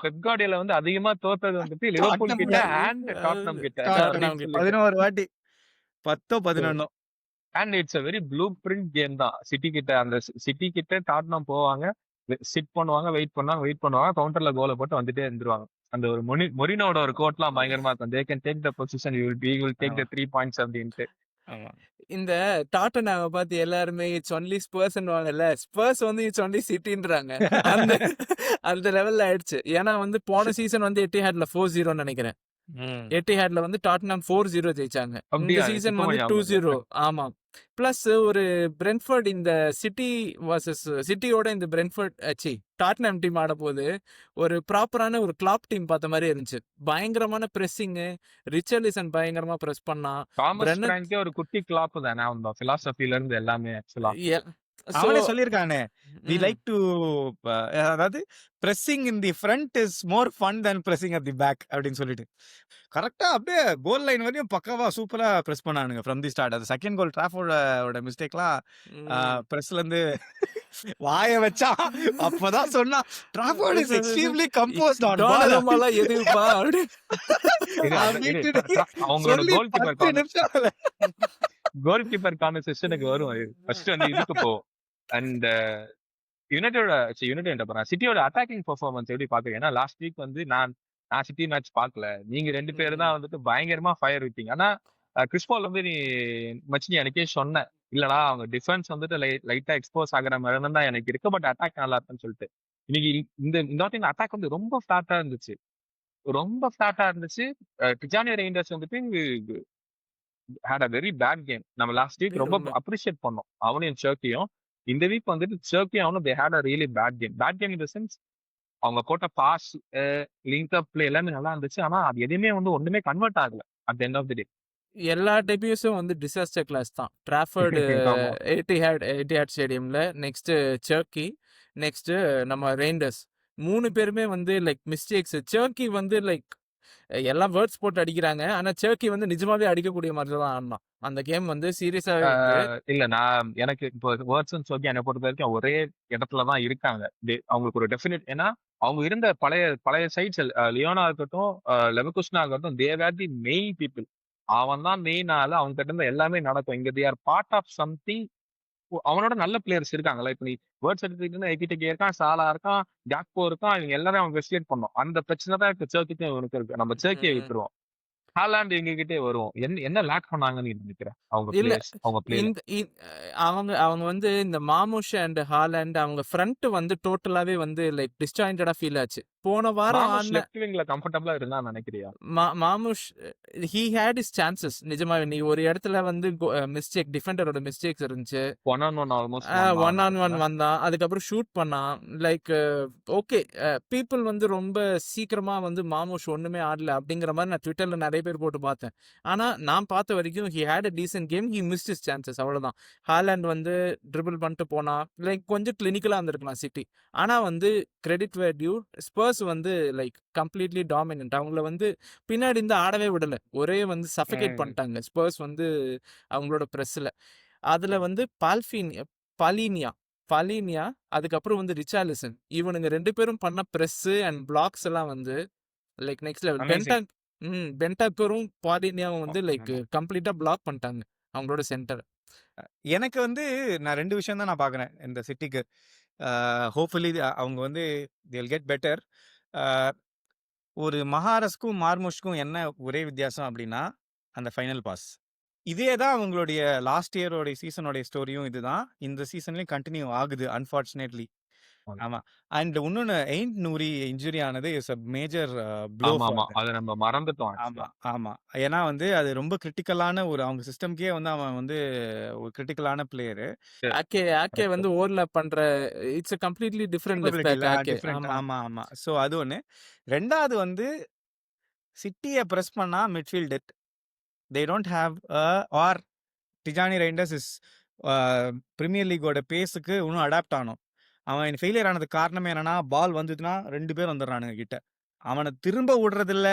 பெப் கார்டியோலா வந்து அதிகமா தோத்தது வந்துட்டு லிவர்பூல் டாட்னம் கிட்ட கிட்ட. அண்ட் டாட்னம் கிட்ட டாட்னம் அப்படின்னு கிட்ட. சொல்லிட்டு. 11 வாட்டி 10 11 and it's a very blue print game தான். சிட்டி கிட்ட அந்த சிட்டி கிட்ட டாட்னம் போவாங்க, சிட் பண்ணுவாங்க, வெயிட் பண்ணுவாங்க, கவுண்டர்ல கோலை போட்டு வந்துட்டே இருந்துருவாங்க. அந்த ஒரு மொரினோட ஒரு கோட்லாம் பயங்கரமா இருக்கும். They can take the position, you will take the 3 points அப்படின்ட்டு. ஆமா இந்த டாட்டனாவை பார்த்து எல்லாருமே இட்ஸ் ஒன்லி ஸ்பர்ஸ் வாங்கல, ஸ்பர்ஸ் வந்து இட்ஸ் ஒன்லி சிட்டின்றாங்க. அந்த அந்த லெவல்ல ஆயிடுச்சு. ஏன்னா வந்து போன சீசன் வந்து எட்டிஹாட்ல 4-0 நினைக்கிறேன். எட்டிஹாட்ல வந்து டாட்டனம் 4-0 ஜெயிச்சாங்க. இந்த அப்படியா? எனக்கு சீசன் சுத்தமா வந்து ஞாபகம் இல்ல. 2-0. ஆமா. பிளஸ் ஒரு பிரென்ஃபோர்ட் இந்த சிட்டி வர்சஸ் சிட்டியோட இந்த பிரென்ஃபோர்ட் டாட்னம் டீம் ஆட போது ஒரு ப்ராப்பரான ஒரு கிளாப் டீம் பார்த்த மாதிரி இருந்துச்சு. பயங்கரமான பிரஸ்ஸிங்கு, ரிச்சர்லிசன் பயங்கரமா பிரஸ் பண்ணா. தாமஸ் பிரென்னட் பிராங்கே ஒரு குட்டி கிளாப் தானே, அவன் பிலாசபில இருந்து எல்லாமே ஆக்சுவலா. ஸோ அவனே சொல்லியிருக்கானே வி லைக் டு அதாவது பிரessing in the front is more fun than pressing at the back அப்படின்னு சொல்லிட்டு கரெக்டா அப்படியே கோல் லைன் வரையும் பக்காவா சூப்பரா பிரஸ் பண்ணானுங்க ஃப்ரம் தி ஸ்டார்ட். அது செகண்ட் கோல் டிராஃபோர்டோட மிஸ்டேக்லாம் பிரஸ்ல இருந்து வாய வச்சா அப்பதான் சொன்னா Trafford is extremely composed on ball டோனரமாலாம் எதுப்பா அப்படி அவங்களோட சொல்லி கோல் 10 கீப்பர் நிமிஷம் கோல் கீப்பர் கான்வர்சேஷனுக்கு வரும். ஃபர்ஸ்ட் வந்து இதுக்கு போவோம். அண்ட் யுனைடெட் சிட்டியோட அட்டாக்கிங் பெர்ஃபார்மன்ஸ் எப்படி பாக்குறீங்க? ஏன்னா லாஸ்ட் வீக் வந்து நான் சிட்டி மேட்ச் பார்க்கல. நீங்க 2 பேரும் தான் வந்துட்டு பயங்கரமா ஃபயர் விட்டீங்க. ஆனா கிறிஸ்பால் வந்து நீ எனக்கே சொன்ன இல்லடா அவங்க டிஃபென்ஸ் வந்துட்டு லைட்டா எக்ஸ்போஸ் ஆகுற மாதிரி தான் எனக்கு இருக்கு, பட் அட்டாக் நல்லா இருக்குன்னு சொல்லிட்டு. இன்னைக்கு இந்த அட்டாக் வந்து ரொம்ப ஃபிளாட்டா இருந்துச்சு. டிஜானி ரெய்ண்டர்ஸ் வந்துட்டு had a very bad game. நம்ம லாஸ்ட் வீக் ரொம்ப அப்ரிஷியேட் பண்ணோம் அவனையும் சர்க்கியும். இந்த வீக் வந்துட்டு சர்க்கியும் அவனும் they had a really bad game in the sense அவங்க போட்ட பாஸ், லிங்க் அப் பிளே எல்லாமே நல்லா இருந்துச்சு. ஆனா அது எதுவுமே வந்து ஒண்ணுமே கன்வெர்ட் ஆகல at the end of the day. எல்லா டெபியூஸும் வந்து டிசாஸ்டர் கிளாஸ் தான். ட்ராஃபர்டு ஆமா. எட்டிஹாட் ஸ்டேடியம்ல, நெக்ஸ்ட் சர்க்கி, நெக்ஸ்ட் நம்ம ரெய்ண்டர்ஸ் 3 பேருமே வந்து லைக் மிஸ்டேக்ஸ். சர்க்கி வந்து லைக் எல்லாம் வேர்ட்ஸ் போட்டு அடிக்கிறாங்க. ஆனா சர்க்கி வந்து நிஜமாவே அடிக்கக்கூடிய மாதிரி தான் ஆடினான். அந்த கேம் வந்து சீரியஸாவே வந்து இல்ல நான் எனக்கு இப்போ வேர்ட்ஸ் சொல்லி என்னை பொறுத்த வரைக்கும் ஒரே இடத்துல தான் இருக்காங்க. அவங்களுக்கு ஒரு டெஃபினட், ஏன்னா அவங்க இருந்த பழைய சைட்ஸ் லியோனா இருக்கட்டும், லெவர்குசனா இருக்கட்டும், தே வேர் தி மெயின் பீப்புள். அவன் தான் மெயின் ஆளு. அவங்க கிட்ட இருந்து எல்லாமே நடக்கும். இங்க they are part of something. அவனோட நல்ல பிளேயர்ஸ் இருக்காங்களா? இப்ப நீ வேர்ட்ஸ் எடுத்துக்கிட்டு எக்கிட்டே இருக்கான், சாலா இருக்கான், ஜாக்போ இருக்கான், இவங்க எல்லாரும் அவங்க வெஸ்டியேட் பண்ணோம். அந்த பிரச்சனை தான் இப்ப சேர்க்கிட்டே இவனுக்கு இருக்கு. நம்ம சேர்க்கியை விட்டுருவோம், ஹாலாண்ட் எங்க கிட்டே வருவோம். என்ன லேக் பண்ணாங்கன்னு நினைக்கிறேன் அவங்க இல்ல. பிளேயர்ஸ், அவங்க பிளேயர். அவங்க வந்து இந்த மாமுஷ் அண்ட் ஹாலண்ட் அவங்க ஃப்ரண்ட் வந்து டோட்டலாவே வந்து லைக் டிஸ்ஜாயிண்டடா ஃபீல் ஆச்சு. போன வாரம் ஆடின லெஃப்ட் விங்ல கம்ஃபர்டபுளா இருந்தா நினைக்கிறியா? மாமுஷ் ஹி ஹேட் இஸ் சான்சஸ். நிஜமாவே நீ ஒரு இடத்துல வந்து மிஸ்டேக், டிஃபெண்டரோட மிஸ்டேக்ஸ் இருந்துச்சு. One on almost one on one வந்தான், அதுக்கப்புறம் ஷூட் பண்ணான். லைக் ஓகே, பீப்புள் வந்து ரொம்ப சீக்கிரமா வந்து மாமுஷ் ஒண்ணுமே ஆடல அப்படிங்கிற மாதிரி நான் ட்விட்டர்ல நிறைய பேர் போட்டு பார்த்தேன். ஆனா நான் பார்த்த வரைக்கும் he had a decent game. He missed his chances அவ்வளவுதான். ஹாலாண்ட் வந்து ட்ரிபிள் பண்ணிட்டு போனா லைக் கொஞ்சம் கிளினிக்கலா இருந்திருக்கலாம் சிட்டி. ஆனா வந்து கிரெடிட் வேர் டியூ. ஸ்பர்ஸ் வந்து லைக் கம்ப்ளீட்லி டாமினன்ட். அவங்கள வந்து பின்னாடி இருந்து ஆடவே விடல. ஒரே வந்து சஃபகேட் பண்ணிட்டாங்க ஸ்பர்ஸ் வந்து அவங்களோட பிரஸ்ல. அதுல வந்து பாலினியா அதுக்கப்புறம் வந்து ரிச்சார்லிசன் இவனுங்க 2 பேரும் பண்ண பிரஸ் அண்ட் பிளாக்ஸ் எல்லாம் வந்து லைக் நெக்ஸ்ட் லெவல். அமேசிங். பென்டாக்கரும் பாலினியாவும் வந்து லைக் ஆமா. கம்ப்ளீட்டா பிளாக் பண்ணிட்டாங்க அவங்களோட சென்டர். எனக்கு வந்து நான் 2 விஷயம் தான் நான் பார்க்குறேன் இந்த சிட்டிக்கு. ஹோப்ஃபுல்லி அவங்க வந்து தேல் கெட் பெட்டர். ஒரு மஹாரஸ்க்கும் மார்முஷ்க்கும் என்ன ஒரே வித்தியாசம் அப்படின்னா அந்த ஃபைனல் பாஸ். இதே தான் அவங்களுடைய லாஸ்ட் இயரோடைய சீசனோடைய ஸ்டோரியும் இதுதான். இந்த சீசன்லயும் கண்டினியூ ஆகுது அன்ஃபார்ச்சுனேட்லி. ஆமா. அண்ட் இன்னொன்னு எயின்ட் நூரி இன்ஜுரி ஆனது இஸ் அ மேஜர் ப்ளோ ஆமா ஃபார் ஆமா தெம். அதை நம்ம மறந்துட்டோம் ஆமா, ஆக்சுவலா. ஆமா. ஏன்னா வந்து அது ரொம்ப கிரிட்டிக்கலான ஒரு அவங்க சிஸ்டம்க்கே வந்து அவன் வந்து ஒரு கிரிட்டிக்கலான பிளேயரு. ஆக்கே வந்து ஓவர்லாப் பண்ற it's a completely different left capability back இல்ல ஆக்கே. டிஃபரெண்ட். ஆமா. ஆமா, ஆமா. ஸோ அது ஒண்ணு. 2வது வந்து சிட்டிய பிரஸ் பண்ணா midfield depth. They don't have or Tijjani Reijnders is Premier லீகோட பேஸுக்கு இன்னும் அடாப்ட் ஆகணும். அவன் ஃபெயிலியர் ஆனதுக்கு காரணமே என்னன்னா பால் வந்ததுன்னா 2 பேர் வந்துடுறானுங்க கிட்ட. அவனை திரும்ப விடுறதில்ல.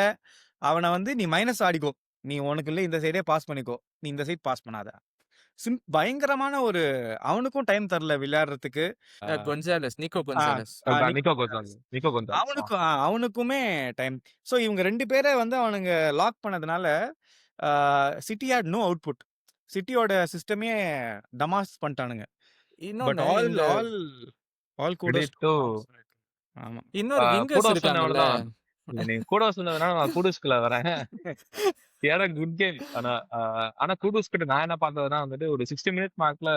அவனை வந்து நீ மைனஸ் ஆடிக்கோ. நீ உனக்கு இல்லை இந்த சைடே பாஸ் பண்ணிக்கோ. நீ இந்த சைட் பாஸ் பண்ணாத. பயங்கரமான ஒரு அவனுக்கும் டைம் தரல விளையாடுறதுக்கு. நிக்கோ ஆ, கொன்சாலஸ். ஆ, நிக்- நிக்கோ கோசாலஸ் நிக்கோ கோசாலஸ் அவனுக்குமே டைம். ஸோ இவங்க 2 பேரை வந்து அவனுங்க லாக் பண்ணதுனால சிட்டி ஹேட் நோ அவுட்புட். சிட்டியோட சிஸ்டமே டமாஸ் பண்ணிட்டானுங்க. பட் இன்னொன்னு ஆல் இந்த all all kudos. Credit to ஆமா. இன்னொரு விங்கர்ஸ் கூட இருக்காங்கல்ல. சொன்னவளதான். நீ கூட சொன்னதுனால நான் கூடுஸ்குள்ள வரேன். ஏன்னா குட் கேம். ஆனா கூடுஸ் கிட்ட நான் என்ன பார்த்ததுன்னா வந்துட்டு ஒரு 60 மினிட் மார்க்ல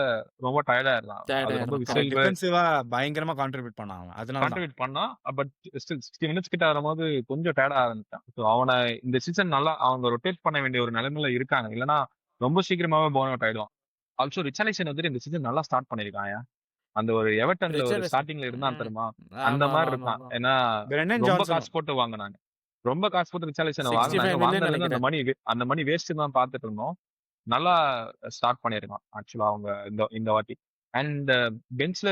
ரொம்ப டயர்டா இருந்தான். அது ரொம்ப விசில் டிஃபென்சிவா பயங்கரமா கான்ட்ரிபியூட் பண்ணான் அதனால தான். கான்ட்ரிபியூட் பண்ணான். பட் ஸ்டில் 60 மினிட்ஸ் கிட்ட வரும்போது கொஞ்சம் டயர்டா ஆரம்பிச்சான். ஸோ அவனை இந்த சீசன் நல்லா அவங்க ரொட்டேட் பண்ண வேண்டிய ஒரு நிலைமையில இருக்காங்க. இல்லைன்னா ரொம்ப சீக்கிரமாவே போன் அவுட் ஆயிடுவான். ஆல்சோ ரிச்சார்லிசன் வந்துட்டு இந்த சீசன் நல்லா ஸ்டார்ட் பண்ணிருக்கான். அந்த ஒரு எவர்டன்ல ஒரு ரிச்சர்லிசன். ஸ்டார்டிங்ல இருந்தான் தெரியுமா, அந்த ஆமா, மாதிரி ஆமா, இருக்கான். ஆமா. ஏன்னா பிரெண்டன் ரொம்ப ஜான்சன் காசு போட்டு வாங்கினாங்க. ரொம்ப காசு போட்டு ரிச்சார்லிசனை 65 வாங்கினாங்க. million வாங்கினதுல இருந்து நினைக்கிறேன். அந்த மணி வேஸ்ட் தான் பார்த்துட்டு இருந்தோம். நல்லா ஸ்டார்ட் பண்ணிருக்கான் ஆக்சுவலா அவங்க இந்த வாட்டி. அண்ட் பெஞ்ச்ல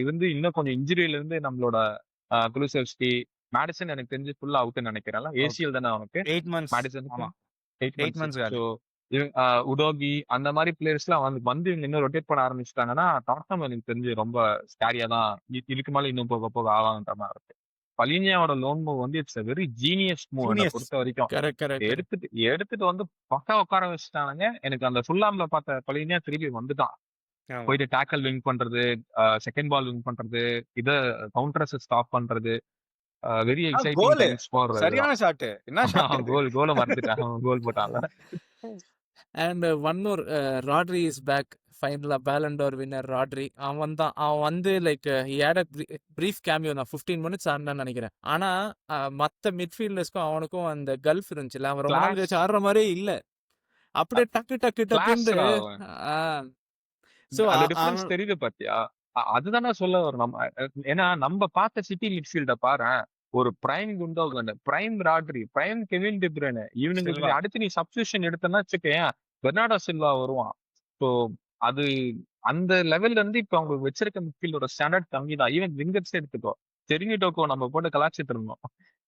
இருந்து இன்னும் கொஞ்சம் இன்ஜுரியில இருந்து நம்மளோட குலுசெவ்ஸ்கி, மேடிசன் எனக்கு தெரிஞ்சு ஃபுல்லா அவுட்னு நினைக்கிறேன். ஏசிஎல் தானே அவனுக்கு 8 months. மேடிசனுக்கு ஆமா. 8 8 months months. காலி. ஸோ உடோகி அந்த மாதிரி பிளேயர்ஸ்லாம் வந்து இவங்க இன்னும் ரொட்டேட் பண்ண ஆரம்பிச்சிட்டாங்கன்னா டாட்னம் எனக்கு தெரிஞ்சு ரொம்ப ஸ்கேரியா தான் இதுக்கு மேல இன்னும் போக போக ஆவாங்கன்ற மாதிரி இருக்கு. பலினியாவோட லோன் மூவ் வந்து இட்ஸ் வெரி ஜீனியஸ் மூவ் என்னை Genius. பொறுத்த வரைக்கும். கரெக்ட். எடுத்துட்டு வந்து பக்கா உட்கார வச்சுட்டானுங்க. எனக்கு அந்த ஃபுல்லாம்ல பார்த்த பலினியா திருப்பி வந்துட்டான். ஆமா. போயிட்டு டேக்கல் வின் பண்றது, செகண்ட் பால் வின் பண்றது, இத கவுண்டர்ஸ் ஸ்டாப் பண்றது, very exciting goal times for சரியான ஷாட். என்ன ஷாட்? கோல மறந்துட்டான். கோல் போட்டான்ல. And one more Rodri is back. ஃபைனலா பேலண்டோர் வின்னர் ராட்ரி. அவன் வந்து like he had a brief cameo தான். 15 மினிட்ஸ் ஆடினான்னு நினைக்கிறேன். ஆனா மத்த மிட்ஃபீல்டர்ஸ்க்கும் அவனுக்கும் அந்த கல்ஃப் இருந்துச்சுல, அவன் ரொம்ப நாள் கழிச்சு ஆடுற மாதிரியே இல்ல. அப்படியே டக்குன்னு சோ அந்த டிஃபரன்ஸ் தெரியுது பாத்தியா? அதுதான் நான் சொல்ல வரும். நம்ம ஏன்னா நம்ம பார்த்த சிட்டி மிட்ஃபீல்ட பாரு, ஒரு prime Gundogan, prime Rodri, prime Kevin De Bruyne, இவனுங்களுக்கு சில்வா. அடுத்து நீ சப்ஸ்டியூஷன் எடுத்தனா வச்சுக்கேன், பெர்னார்டோ சில்வா வருவான். ஸோ அது அந்த லெவல்ல இருந்து இப்ப அவங்க வச்சிருக்க மிட்ஃபீல்டோட ஸ்டாண்டர்ட் கம்மி தான். ஈவன் விங்கர்ஸ் எடுத்துக்கோ, செரிங்கிட்டோக்கோ நம்ம போட்டு கலாச்சிட்டு இருந்தோம்.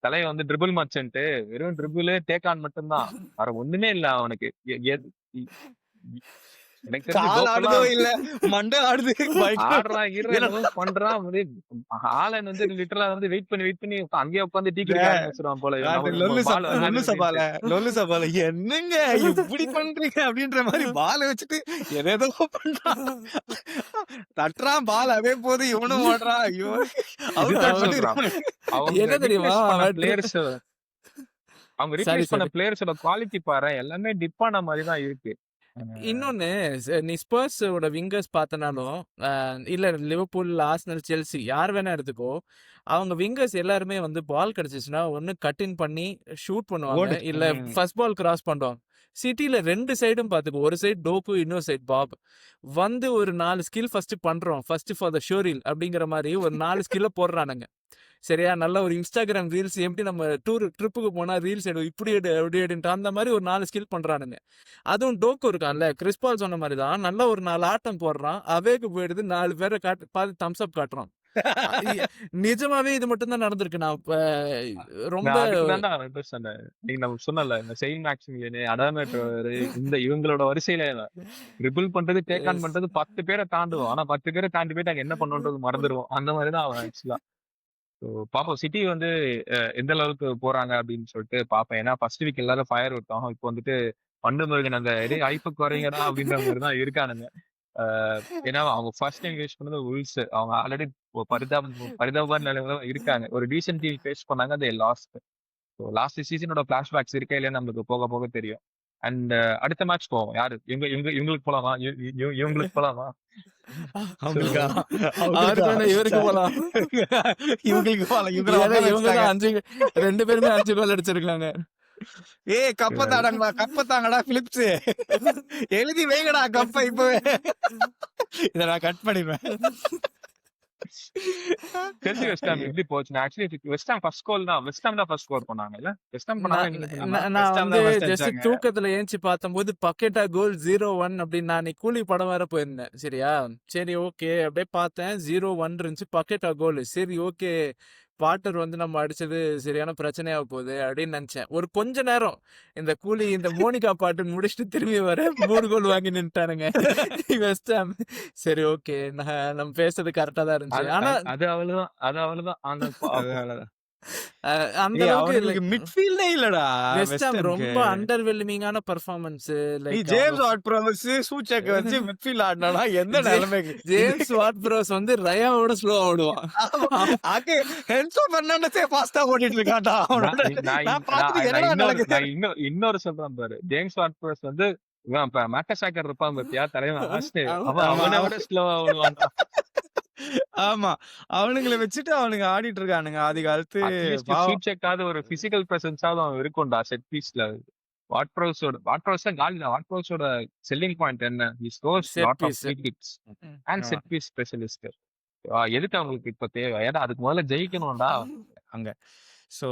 தலையை வந்து ட்ரிபிள் மர்ச்சன்ட், வெறும் ட்ரிபிள் டேக் ஆன் மட்டும்தான், வேற ஒண்ணுமே இல்ல அவனுக்கு. எனக்கு தெரிஞ்சு கால் ஆடுதோ கோப்பெல்லாம் இல்ல மண்டை ஆடுது. ஆடுறான் ஈரன் பண்றான். ஆலன் வந்து லிட்டரலா வந்து வெயிட் பண்ணி அங்கேயே உட்காந்து டீ குடிக்க ஆரம்பிச்சிருவான் போல. லொல்லு சபால என்னங்க இப்படி பண்றீங்க அப்படின்ற மாதிரி பால வச்சுட்டு எதேதோ பண்றான். தட்டுறான் பால் அதே போது இவனும் ஓடுறான். ஐயோ என்ன தெரியுமா பிளேயர்ஸ், அவங்க ரீப்ளேஸ் பண்ண பிளேயர்ஸோட குவாலிட்டி பாரு, எல்லாமே டிப்பான மாதிரி தான் இருக்கு. இன்னொன்னு நீ ஸ்பர்ஸோட விங்கர்ஸ் பார்த்தனாலும் இல்ல லிவர்பூல், ஆர்சனல், செல்சி யார் வேணா எடுத்துக்கோ, அவங்க விங்கர்ஸ் எல்லாருமே வந்து பால் கிடைச்சிச்சுன்னா ஒன்னு கட் இன் பண்ணி ஷூட் பண்ணுவாங்க, இல்ல ஃபர்ஸ்ட் பால் கிராஸ் பண்ணுவாங்க. சிட்டில 2 சைடும் பார்த்துக்கோ, ஒரு சைடு டோக்கு, இன்னொரு சைடு பாப். வந்து ஒரு 4 ஸ்கில் ஃபர்ஸ்ட் பண்றோம், ஃபர்ஸ்ட் ஃபார் த ஷோரில் அப்படிங்கிற மாதிரி ஒரு 4 ஸ்கில்ல போடுறானுங்க. சரியா? நல்ல ஒரு Instagram ரீல்ஸ் எப்படி நம்ம ட்ரிப்புக்கு போனா ரீல்ஸ் எடு, இப்படி எடு, அப்படி எடுன்ட்டு அந்த மாரி ஒரு 4 ஸ்கில் பண்றானுங்க. அதுவும் டோக்கு இருக்கான்ல, கிறிஸ் பால் சொன்ன மாரி தான். நல்ல ஒரு 4 ஆட்டம் போடுறான். அவேக்கு போயிடுது 4 பேர பார்த்து தம்ஸ் அப் காட்டுறான். நிஜமாவே இது மட்டும் தான் நடந்திருக்கு. நான் இப்ப ரொம்ப நான் அதுக்கு தான்டா அவன்கிட்ட சொன்னேன். நீங்க நம்ம சொன்னல இந்த செயின் மேக்ஸிமிலியன், அடாமே ட்ரெவரு, இந்த இவங்களோட வரிசையில ட்ரிபிள் பண்றது, டேக் ஆன் பண்றது 10 பேரை தாண்டுவோம். ஆனா 10 பேரை தாண்டி போயிட்டு அங்க என்ன பண்ணணுன்றது மறந்துடுவோம். அந்த மாதிரி தான் அவன் ஆக்சுவலா. ஸோ பாப்போம் சிட்டி வந்து எந்த லெவலுக்கு போறாங்க அப்படின்னு சொல்லிட்டு பார்ப்பேன். ஏன்னா ஃபர்ஸ்ட் வீக் எல்லாரும் ஃபயர் விட்டோம். இப்போ வந்துட்டு பண்டு முருகன் அந்த ஐப்புக்கு வரீங்கடா அப்படின்ற மாதிரி தான் இருக்கானுங்க. ஏன்னா அவங்க ஃபர்ஸ்ட் டைம் ஃபேஸ் பண்ணது உல்ஸ். அவங்க ஆல்ரெடி பரிதாபமான நிலையில தான் இருக்காங்க. ஒரு டீசென்ட் டீம் ஃபேஸ் பண்ணாங்க, அதை லாஸ்ட். ஸோ லாஸ்ட் சீசனோட ஃபிளாஷ்பேக்ஸ் இருக்கா இல்லையா நம்மளுக்கு போக போக தெரியும். அண்ட் அடுத்த மேட்ச் போவோம். யாரு இவங்களுக்கு போலாமா, இவங்களுக்கு போலாமா? அவங்களுக்கா? அவருக்கு வேணா இவருக்கு போலாம். இவங்களுக்கு போலாம். ஏன்னா இவங்க தான் 2 பேருமே 5 கோல் அடிச்சிருக்காங்க. ஏய் கப்பத்தாடா, கப்பத்தாங்கடா பிலிப்ஸ். எழுதி வைங்கடா கப்ப இப்பவே. இத நான் கட் பண்ணிடுவேன். செல்சி வெஸ்ட் ஹாம் எப்படி போச்சு? Actually West Ham first goal தான். வெஸ்ட் ஹாம் தான் ஃபர்ஸ்ட் ஸ்கோர் பண்ணாங்க இல்ல? வெஸ்ட் ஹாம் பண்ணாங்க, நீங்க பண்ணாங்க. நான் வந்து first ஜஸ்ட் அடிச்சாங்க. தூக்கத்துல ஏஞ்சி பார்த்தம்போது பக்கெட்டா கோல் 0-1 அப்படின்னு நான் அன்னைக்கு கூலி படம் வேற போயிருந்தேன். சரியா? சரி ஓகே அப்படியே பார்த்தேன் 0-1 இருந்துச்சு. பக்கெட்டா கோல். சரி ஓகே, பாட்டர் வந்து நம்ம அடிச்சது சரியான பிரச்சனையாக போகுது அப்படின்னு நினைச்சேன். ஒரு கொஞ்ச நேரம் இந்த கூலி இந்த மோனிகா பாட்டு முடிச்சுட்டு திரும்பி வர 3 கோல் வாங்கி நின்ட்டானுங்க வெஸ்ட் ஹாம். சரி ஓகே, நம்ம பேசுறது கரெக்டா தான் இருந்துச்சு. ஆனா அது அவ்வளவுதான் அவ்வளவுதான். அந்த ஏய், அளவுக்கு அவனுக்கு மிட்ஃபீல்டே இல்லடா வெஸ்ட் ஹாம் வெஸ்ட் ரொம்ப ஹாம்க்கு. அண்டர்வெல்மிங்கான பெர்ஃபார்மன்ஸ். நீ லைக் ஜேம்ஸ் வாட் ப்ரோவஸ் சூச்சக்க வச்சு மிட்ஃபீல்ட் ஆடினா என்ன நிலைமைக்கு? ஜேம்ஸ் வாட் ப்ரோஸ் வந்து ரயாவோட ஸ்லோவா ஓடுவான். ஆகே ஹென்சோ பெர்னாண்டஸே ஃபாஸ்டா ஓடிட்டு இருக்கான்டா. அவனோட நான் பார்த்துட்டு என்னடா நடக்குது? இன்னொரு சொல்றேன் பாரு. ஜேம்ஸ் வாட்ஸ் வந்து மேக்கசாக்கர் இருப்பான் பத்தியா, தலைவன் ஆஸ்டே. ஆமா. அவனை விட ஸ்லோவா ஓடுவான். ஆமா, அவனுங்களை வச்சுட்டு அவனுங்க ஆடிட்டு இருக்கானுங்க ஆதி காலத்து. பாவம். ஸ்வீப் செக்காவது ஒரு பிசிக்கல் பிரசன்ஸாவது அவன் இருக்கும்டா செட் பீஸ்ல. வாட்ப்ரோஸ் தான் காலி தான். வாட்ப்ரோஸோட செல்லிங் பாயிண்ட் என்ன? He scores Set lot of piece. Free kicks and ஆமா. Set piece specialist. எதுக்கு அவங்களுக்கு இப்ப தேவை? ஏன்னா அதுக்கு முதல்ல ஜெயிக்கணும்டா. அங்க சோ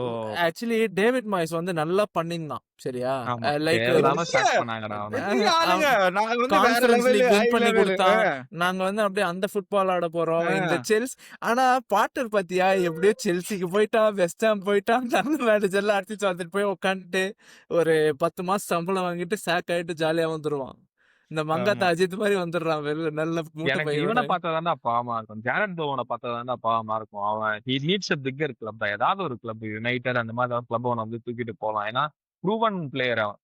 ஆக்சுவலி டேவிட் மாய்ஸ் வந்து நல்லா பண்ணிருந்தான். சரியா? ஆமா. லைக் தேவையில்லாம ஸ்டார்ட் பண்ணாங்கடா அவனை. ஆளுங்க நாங்க வந்து வேற conference level league high win பண்ணி லெவல். கொடுத்தான். நாங்க வந்து அப்படியே அந்த ஃபுட்பால் ஆட போறோம். இந்த செல்ஸ் ஆனா பாட்டர் பாத்தியா எப்படியோ செல்சிக்கு போயிட்டான், வெஸ்ட் ஹாம் போயிட்டான், நல்ல மேனேஜர்லாம் அடிச்சு வந்துட்டு போய் உட்காந்துட்டு ஒரு 10 மாசம் சம்பளம் வாங்கிட்டு சாக் ஆயிட்டு ஜாலியா வந்துருவான். இந்த மங்காத்தா அஜித் மாதிரி வந்துடுறான். வெளில நல்ல மூட்டை எனக்கு பையோட. இவனை பார்த்தாதான்டா பாவமா இருக்கும். ஜாரட் போவனை பார்த்தாதான்டா பாவமா இருக்கும். அவன் he needs a bigger club தான். ஏதாவது ஒரு கிளப், யுனைடெட் அந்த மாதிரி கிளப் அவனை வந்து தூக்கிட்டு போலாம். ஏன்னா ப்ரூவன் பிளேயர் அவன்.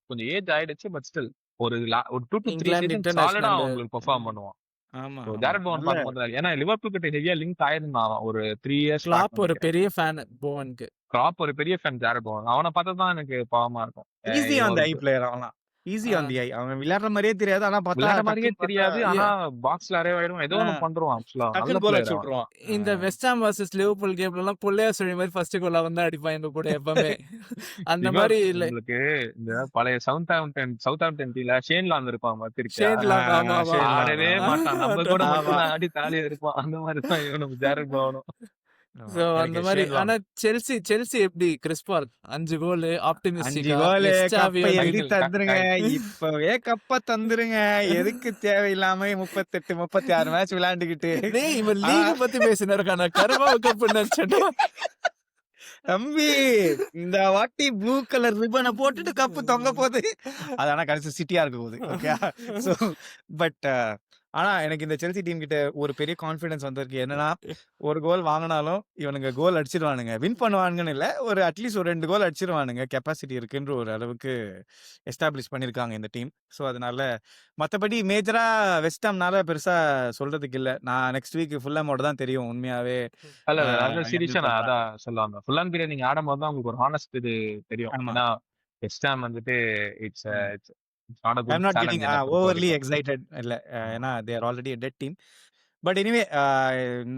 கொஞ்சம் ஏஜ் ஆயிடுச்சு, பட் ஸ்டில் ஒரு 2 to 3 இங்கிலாந்து சீசன் இன்டர்நேஷனல் சாலிடா அவங்களுக்கு பெர்ஃபார்ம் பண்ணுவான். ஆமா, So ஆமா. ஜாரட் போவன் நல்ல பார்க்கும்போது, ஏன்னா லிவர்பூல் கிட்ட ஹெவியா லிங்க் ஆயிருந்தான் அவன் ஒரு 3 years back கிளாப் ஒரு நினைக்கிறேன். பெரிய ஃபேன் போவனுக்கு. கிராப் ஒரு பெரிய ஃபேன் ஜாரட் போவன். அவனை பார்த்தா தான் எனக்கு பாவமா இருக்கும். ஈஸி இவன் ஆன் தி ஐ ஒரு பிளேயர் அவன்லாம். Easy ah. On the eye. அவன் விளையாடுற மாதிரியே தெரியாது. ஆனா பார்த்தா விளையாட மாதிரியே டக்குன்னு தெரியாது. பார்த்தா ஆனா பாக்ஸ்ல அரைவ் ஆயிடும். ஏதோ ஒண்ணு பண்றான். ஆக்சுவலா நல்ல டக்குன்னு கோல் பிளேயர் அடிச்சு அவன். விட்டுருவான். இந்த வெஸ்ட் ஹாம் வர்சஸ் லிவர்பூல் கேம்ல எல்லாம் புள்ளையா சொல்லி மாதிரி ஃபர்ஸ்ட் கோல் அவன் தான் அடிப்பான் எங்க கூட எப்பவுமே. அந்த மாதிரி இல்ல. உங்களுக்கு இந்த பழைய சவுத்தாம்ப்டன் டீம்ல ஷேன்லாந்து இருப்பான் பார்த்திருக்கியா? ஷேன்லாங் ஆமா ஆமா. ஷேன்லாங். ஆடவே மாட்டான். நம்ம கூட ஆமா. மட்டும் ஆடி தாலியா இருப்பான். அந்த மாதிரி தான் இவனும் ஜாரட் போவனும். சோ அந்த மாதிரி. ஆனா செல்சி எப்படி கிறிஸ் பால் 5 கோல் 5 ஆப்டிமிஸ்டிக்கா கோல் எஸ்டாவி கப்பை வந்து எழுதி தந்துருங்க. இப்பவே கப்ப தந்துருங்க. எதுக்கு தேவையில்லாம 38 36 மேட்ச் விளையாண்டுக்கிட்டு டேய் இவன் லீக் பத்தி பேசினருக்கான கர்மாவ கப் நினைச்சடா. தம்பி இந்த வாட்டி ப்ளூ கலர் ரிப்பனை போட்டுட்டு கப்பு தொங்க போகுது. அது ஆனா கடைசி சிட்டியா இருக்க போகுது. ஓகே. ஸோ பட் ஆனா எனக்கு இந்த செல்சி டீம் கிட்ட ஒரு பெரிய கான்ஃபிடன்ஸ் வந்திருக்கு. என்னன்னா ஒரு கோல் வாங்கினாலும் இவனுங்க கோல் அடிச்சிருவானுங்க. வின் பண்ணுவானுங்கன்னு இல்லை, ஒரு அட்லீஸ்ட் ஒரு 2 கோல் அடிச்சிருவானுங்க. கெப்பாசிட்டி இருக்குன்ற ஒரு அளவுக்கு எஸ்டாப்ளிஷ் பண்ணியிருக்காங்க இந்த டீம். ஸோ அதனால மற்றபடி மேஜரா வெஸ்ட் ஹாம்னால பெருசா சொல்றதுக்கு இல்லை. நான் நெக்ஸ்ட் வீக் ஃபுல்லாமோட தான் தெரியும் உண்மையாவே. அல்ல நல்ல எப்படி சீரியஸா நான் பண்றாங்க. அதான் சொல்லுவாங்க. ஃபுல் அண்ட் பீரியட் நீங்க ஆடும்போது தான் உங்களுக்கு ஒரு ஹானஸ்ட் இது தெரியும். ஆமா. ஏன்னா வெஸ்ட் ஹாம் வந்துட்டு இட்ஸ் ம். Not a I could am not challenge getting என்ன பொறுத்த ஓவர்லி வரைக்கும். எக்ஸைட்டட் இல்ல. ஆமா. ஏன்னா they are already a dead team. But anyway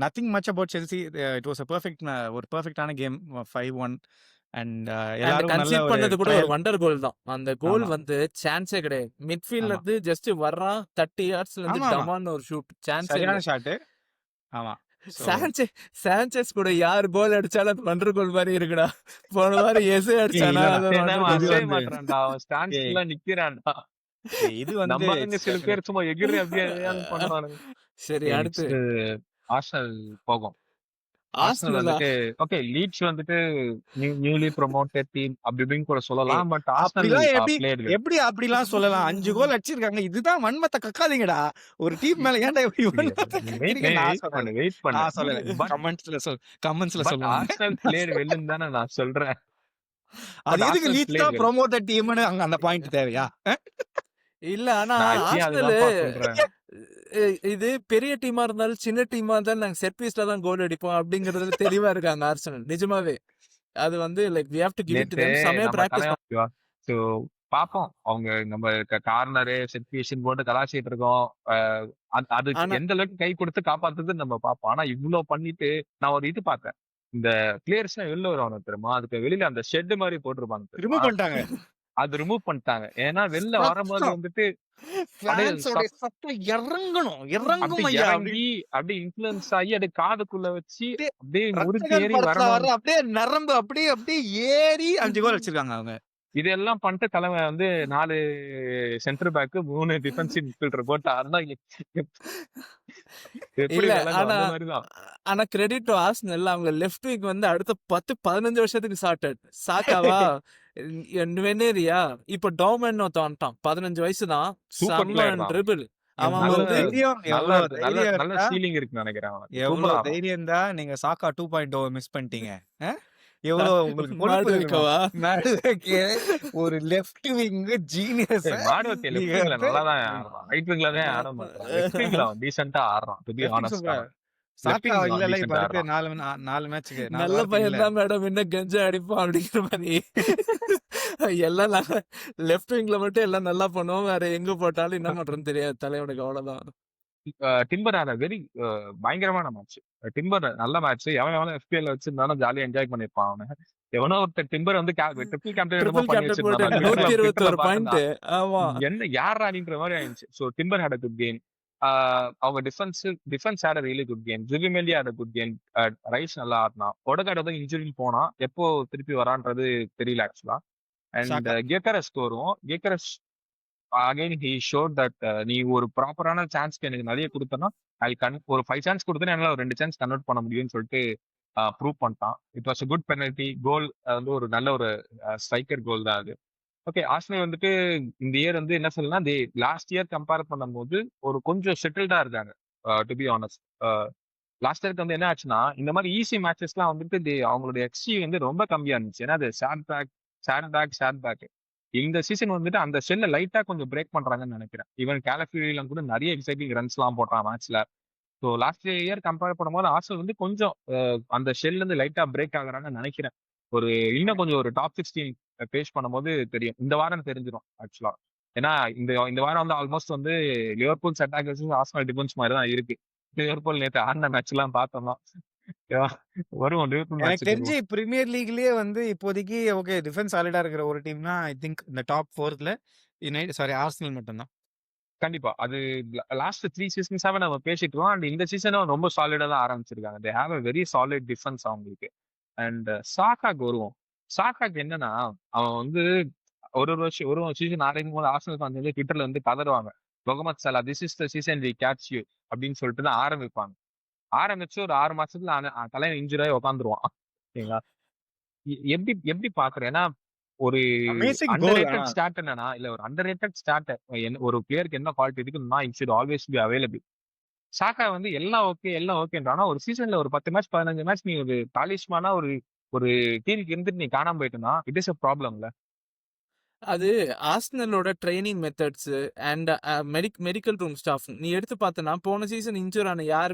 nothing much about Chelsea. It was ஒரு பெர்ஃபெக்ட்டான கேம். 5-1 அண்ட் அண்ட் எல்லாரும் நல்ல கன்சீட் ஒரு பண்ணது கூட ஒரு ட்ரையல். வண்டர் கோல் தான். அந்த கோல் ஆமா, வந்து சான்ஸே கிடையாது. மிட்ஃபீல்ட்ல ஆமா, இருந்து ஜஸ்ட் வர்றான் 30 யார்ட்ஸ்ல இருந்து ஆமா, ஆமா. டமான்னு ஒரு ஷூட். சான்ஸே சரியான இல்ல. ஷாட்டு. ஆமா. ஸோ சாnchez கூட யார் கோல் அடிச்சாலும் அது வண்டர் கோல் மாதிரி இருக்குடா. போன வாரம் எஸ்ஏ அடிச்சானா இல்லடா. அது ஒரு ஏன்னா வண்டர் அவன் இது கோல். அசைய வந்து மாட்றான்டா. அவன் ஏய் ஸ்டாண்ட்ஸ்ல நிக்கிறான்டா. இது வந்து நம்ம ஆளுங்க சில பேர் சும்மா எகிரி அப்படியே பண்றானுங்க. சரி அடுத்து நெக்ஸ்ட் ஆர்சனல் போகும். ஆர்சனல் ஆர்சனலா? வந்துட்டு ஓகே லீட்ஸ் வந்துட்டு நியூலி ப்ரொமோட்டட் டீம் அப்படி இப்படின்னு கூட ஏய் சொல்லலாம். பட் ஆர்சனல் அப்படிலாம் எப்படி பிளேட் வெல். எப்படி அப்படிலாம் சொல்லலாம்? 5 கோல் அடிச்சிருக்காங்க. இதுதான் வன்மத்த கக்காதீங்கடா. ஒரு டீம் மேல ஏன்டா இப்படி வன்மத்த கக்கிறீங்க? நான் வெயிட் சொல்லல. பண்ணு வெயிட் பண்ணு. நான் சொல்லல. பட் கமெண்ட்ஸ்ல பட் சொல்லுவாங்க. ஆர்சனல் பிளேட் வெல்லுன்னு தானே நான் சொல்றேன். அது பட் எதுக்கு ஆர்சனல் லீட்ஸ் பிளேட் தான் வெல். ப்ரொமோட்டட் டீம்னு அங்க அந்த பாயிண்ட் தேவையா? இல்ல ஆனா நான் இப்பயும் ஆர்சனல் அதுதான்ப்பா சொல்றேன். இது பெரிய டீமா இருந்தாலும் சின்ன டீமா இருந்தாலும் நாங்க செட் பீஸ்ல தான் கோல் அடிப்போம் அப்படிங்கறதுல தெளிவா இருக்காங்க ஆர்சனல் நிஜமாவே. அது வந்து like we have to give it to நேத்து them. செமையா நம்ம பிராக்டிஸ் தலைவன் ஸோ பாப்போம். அவங்க நம்ம கார்னரு செட் பீஸன் போட்டு கலாச்சிட்டு இருக்கோம். அது ஆனா எந்த அளவுக்கு கை கொடுத்து காப்பாத்துதுன்னு நம்ம பார்ப்போம். ஆனா இவ்வளவு பண்ணிட்டு நான் ஒரு இது பார்த்தேன். இந்த பிளேயர்ஸ் வெளில வருவாங்க தெரியுமா? அதுக்கு வெளியில அந்த ஷெட் மாதிரி போட்டிருப்பாங்க தெரியுமா? ரிமூவ் பண்ணிட்டாங்க. அது ரிமூவ் பண்ணிட்டாங்க. ஏன்னா வெளில வரும்போது சத்தம். வந்துட்டு அப்படியே ஃபேன்ஸோட சத்தம் இறங்கணும். இறங்கும் அப்படி ஐயா. இறங்கி அப்படியே இன்ஃபுளுன்ஸ் ஆகி அப்படியே காதுக்குள்ள வச்சு அப்படியே அப்படியே முறுக்கு ரத்தங்கள் ஏறி படத்துல வரணும். வர்ற அப்படியே நரம்பு அப்படியே அப்படியே ஏறி 5 கோல் அடிச்சிருக்காங்க அவங்க. இதெல்லாம் பண்ணிட்டு தலைமை வந்து 4 சென்டர் பேக் 3 டிஃபென்சிவ் மிட்ஃபீல்டர் போட்டு ஆடுனா எப்படி இல்ல விளங்கும்? ஆனா அந்த மாதிரிதான். ஆனா கிரெடிட் டு ஆர்சனல் அவங்க லெஃப்ட் வீக் வந்து அடுத்த 10-15 வருஷத்துக்கு சார்ட்டட். சாக்காவா வெனேரியா இப்ப டோமன் வந்துட்டான் 15 வயசு தான். சூப்பர் பிளேயர் தான். ட்ரிபிள் அவன் நல்ல எவ்வளவு வந்து தைரியம், நல்ல எவ்வளவு நல்ல தைரியம் நல்ல இருந்தா சீலிங் இருக்குன்னு நினைக்கிறேன் அவன். எவ்வளவு சூப்பரா ஆடுறான். தைரியம் தான் நீங்க சாக்கா 2.0 மிஸ் பண்ணிட்டீங்க. எவ்வளவு உங்களுக்கு கொழுப்பு மாடு தெரியுமா? வைக்கவா நடுவக்கே ஒரு லெஃப்ட் விங் ஜீனியஸ் மாடுவத்தி நீங்க லெஃப்ட் விங்ல வந்து நல்லா தான் ஆடுறான். ரைட் விங்ல தான் ஆட மாட்டான். லெஃப்ட் விங்ல அவன் டீசென்ட்டா ஆடுறான். To be left wing honest super. அவன். லெஃப்ட் சாக்கா விங்ல அவன் இல்ல இப்ப டீசென்ட்டா அடுத்து ஆடுறான். 4 மேட்ச்க்கு 4 நல்ல வாரத்துக்கு பையன் இல்ல. தான் மேடம் இன்னும் கெஞ்ச அடிப்பான் அப்படிங்கிற மாதிரி எல்லாம் லெஃப்ட் விங்ல மட்டும் எல்லாம் நல்லா பண்ணுவோம். வேற எங்க போட்டாலும் என்ன பண்றதுன்னு தெரியாது தலைவனுக்கு அவ்வளவுதான். டிம்பர் ஆன வெரி பயங்கரமான மேட்ச். டிம்பர் நல்ல மேட்ச். எவன் FPL வச்சிருந்தாலும் ஜாலியா என்ஜாய் பண்ணிருப்பான் அவன. எவனோ ஒருத்தர் டிம்பர் வந்து ட்ரிபிள் கேப்டன் என்னமோ ட்ரிபிள் பண்ணி கேப்டன் போட்டு வச்சிருந்தான். ட்விட்டர்ல 121 பாயிண்ட். பார்த்தேன். ஆமா என்ன யாரா நீன்ற மாதிரி ஆயிடுச்சு. So Timber had a good game. அவங்க defence had a really good game. Zubimendi had a good game. Rice நல்லா ஆடினான். ஒடகார்டு வந்து இன்ஜுரி போனான். எப்போ திருப்பி வரான்றது தெரியல ஆக்சுவலா. அண்ட் சாக்கா கேக்கரஸ் வரும். கேக்கரஸ் அகைன் ஹி ஷோட் தட் நீ ஒரு ப்ராப்பரான சான்ஸ்க்கு எனக்கு நிறைய கொடுத்தனா ஒரு 5 சான்ஸ் கொடுத்தா என்னால ஒரு 2 சான்ஸ் கன்வெர்ட் பண்ண முடியும்னு சொல்லிட்டு ப்ரூவ் பண்ணிட்டான். It was a good penalty goal. வந்து ஒரு நல்ல ஒரு ஸ்ட்ரைக்கர் கோல் தான் அது. ஓகே ஆர்சனல் வந்துட்டு இந்த இயர் வந்து என்ன சொல்லலாம் லாஸ்ட் இயர் கம்பேர் பண்ணும்போது ஒரு கொஞ்சம் செட்டில்டா இருக்காங்க. டு பி ஆனஸ்ட் லாஸ்ட் இயருக்கு வந்து என்ன ஆச்சுன்னா இந்த மாதிரி ஈஸி மேட்சஸ்லாம் வந்துட்டு அவங்களோட எக்ஸ்ஜி வந்து ரொம்ப கம்மியா இருந்துச்சு. ஏன்னா அது ஷேட் பேக் இந்த சீசன் வந்துட்டு அந்த ஷெல்ல லைட்டா கொஞ்சம் பிரேக் பண்றாங்கன்னு நினைக்கிறேன். ஈவன் கேலஃபியூரிலாம் கூட நிறைய எக்ஸைட்டிங் ரன்ஸ் எல்லாம் போட்டான் மேட்ச்ல. ஸோ லாஸ்ட் இயர் கம்பேர் பண்ணும்போது ஆர்சனல் வந்து கொஞ்சம் அந்த ஷெல்ல இருந்து லைட்டா பிரேக் ஆகுறாங்கன்னு நினைக்கிறேன். ஒரு இன்னும் கொஞ்சம் ஒரு டாப் 16 பேஸ் பண்ணும்போது தெரியும். இந்த வாரம் தெரிஞ்சிடும் ஆக்சுவலா. ஏன்னா இந்த வாரம் வந்து ஆல்மோஸ்ட் வந்து லிவர்பூல்ஸ் அட்டாக்கர்ஸ் ஆர்சனல் டிஃபென்ஸ் மாதிரி தான் இருக்கு. லிவர்பூல் நேற்று ஆடின மேட்ச் எல்லாம் பார்த்தோம்னா வருவோம் லிவர்பூல் எனக்கு மேட்ச்சுக்கு தெரிஞ்சு வருவோம். பிரீமியர் லீக்லயே வந்து இப்போதைக்கு ஓகே டிஃபென்ஸ் சாலிடா இருக்கிற ஒரு டீம்னா ஐ திங்க் இந்த டாப் 4ல ஆர்சனல் மட்டும்தான். கண்டிப்பா. அது லாஸ்ட் 3 சீசன்ஸாவே நம்ம பேசிட்டு இருக்கோம். அண்ட் இந்த சீசனும் ரொம்ப சாலிடா தான் ஆரம்பிச்சிருக்காங்க. They have a very solid defence அவங்களுக்கு. அண்ட் சாக்காக்கு வருவோம். சாக்காக்கு என்னன்னா அவன் வந்து ஒரு சீசன் ஆரம்பிக்கும் போது ஆர்சனல் ஃபேன்ஸ் வந்து ட்விட்டர்ல வந்து கதறுவாங்க. Mohamed Salah this is the season we catch you அப்படின்னு சொல்லிட்டு தான் ஆரம்பிப்பாங்க. ஆரம்பிச்சு ஒரு 6 மாசத்துல தலைவன் இன்ஜுரி ஆகி உட்காந்துருவான். சரிங்களா? எப்படி எப்படி பாக்குறேன்? ஏன்னா ஒரு அமேசிங் அண்டர் கோல். ரேட்டட் ஸ்டார்ட் என்னன்னா இல்ல ஒரு அண்டர் ரேட்டட் ஸ்டார்ட் ஒரு பிளேயருக்கு என்ன குவாலிட்டி இருக்குன்னா it should always be available. சாக்கா வந்து எல்லாம் ஓகேன்றானா ஒரு சீசன்ல ஒரு 10 மேட்ச் 15 மேட்ச் நீ ஒரு தாலிஷ்மானா ஒரு ஒரு டீமுக்கு இருந்துட்டு நீ காணாம போயிட்டனா இட் இஸ் அ ப்ராப்ளம்ல. அது ஆர்சனலோட training methods and medical room staff நீ எடுத்து பார்த்தனா போன சீசன் இன்ஜூர் ஆன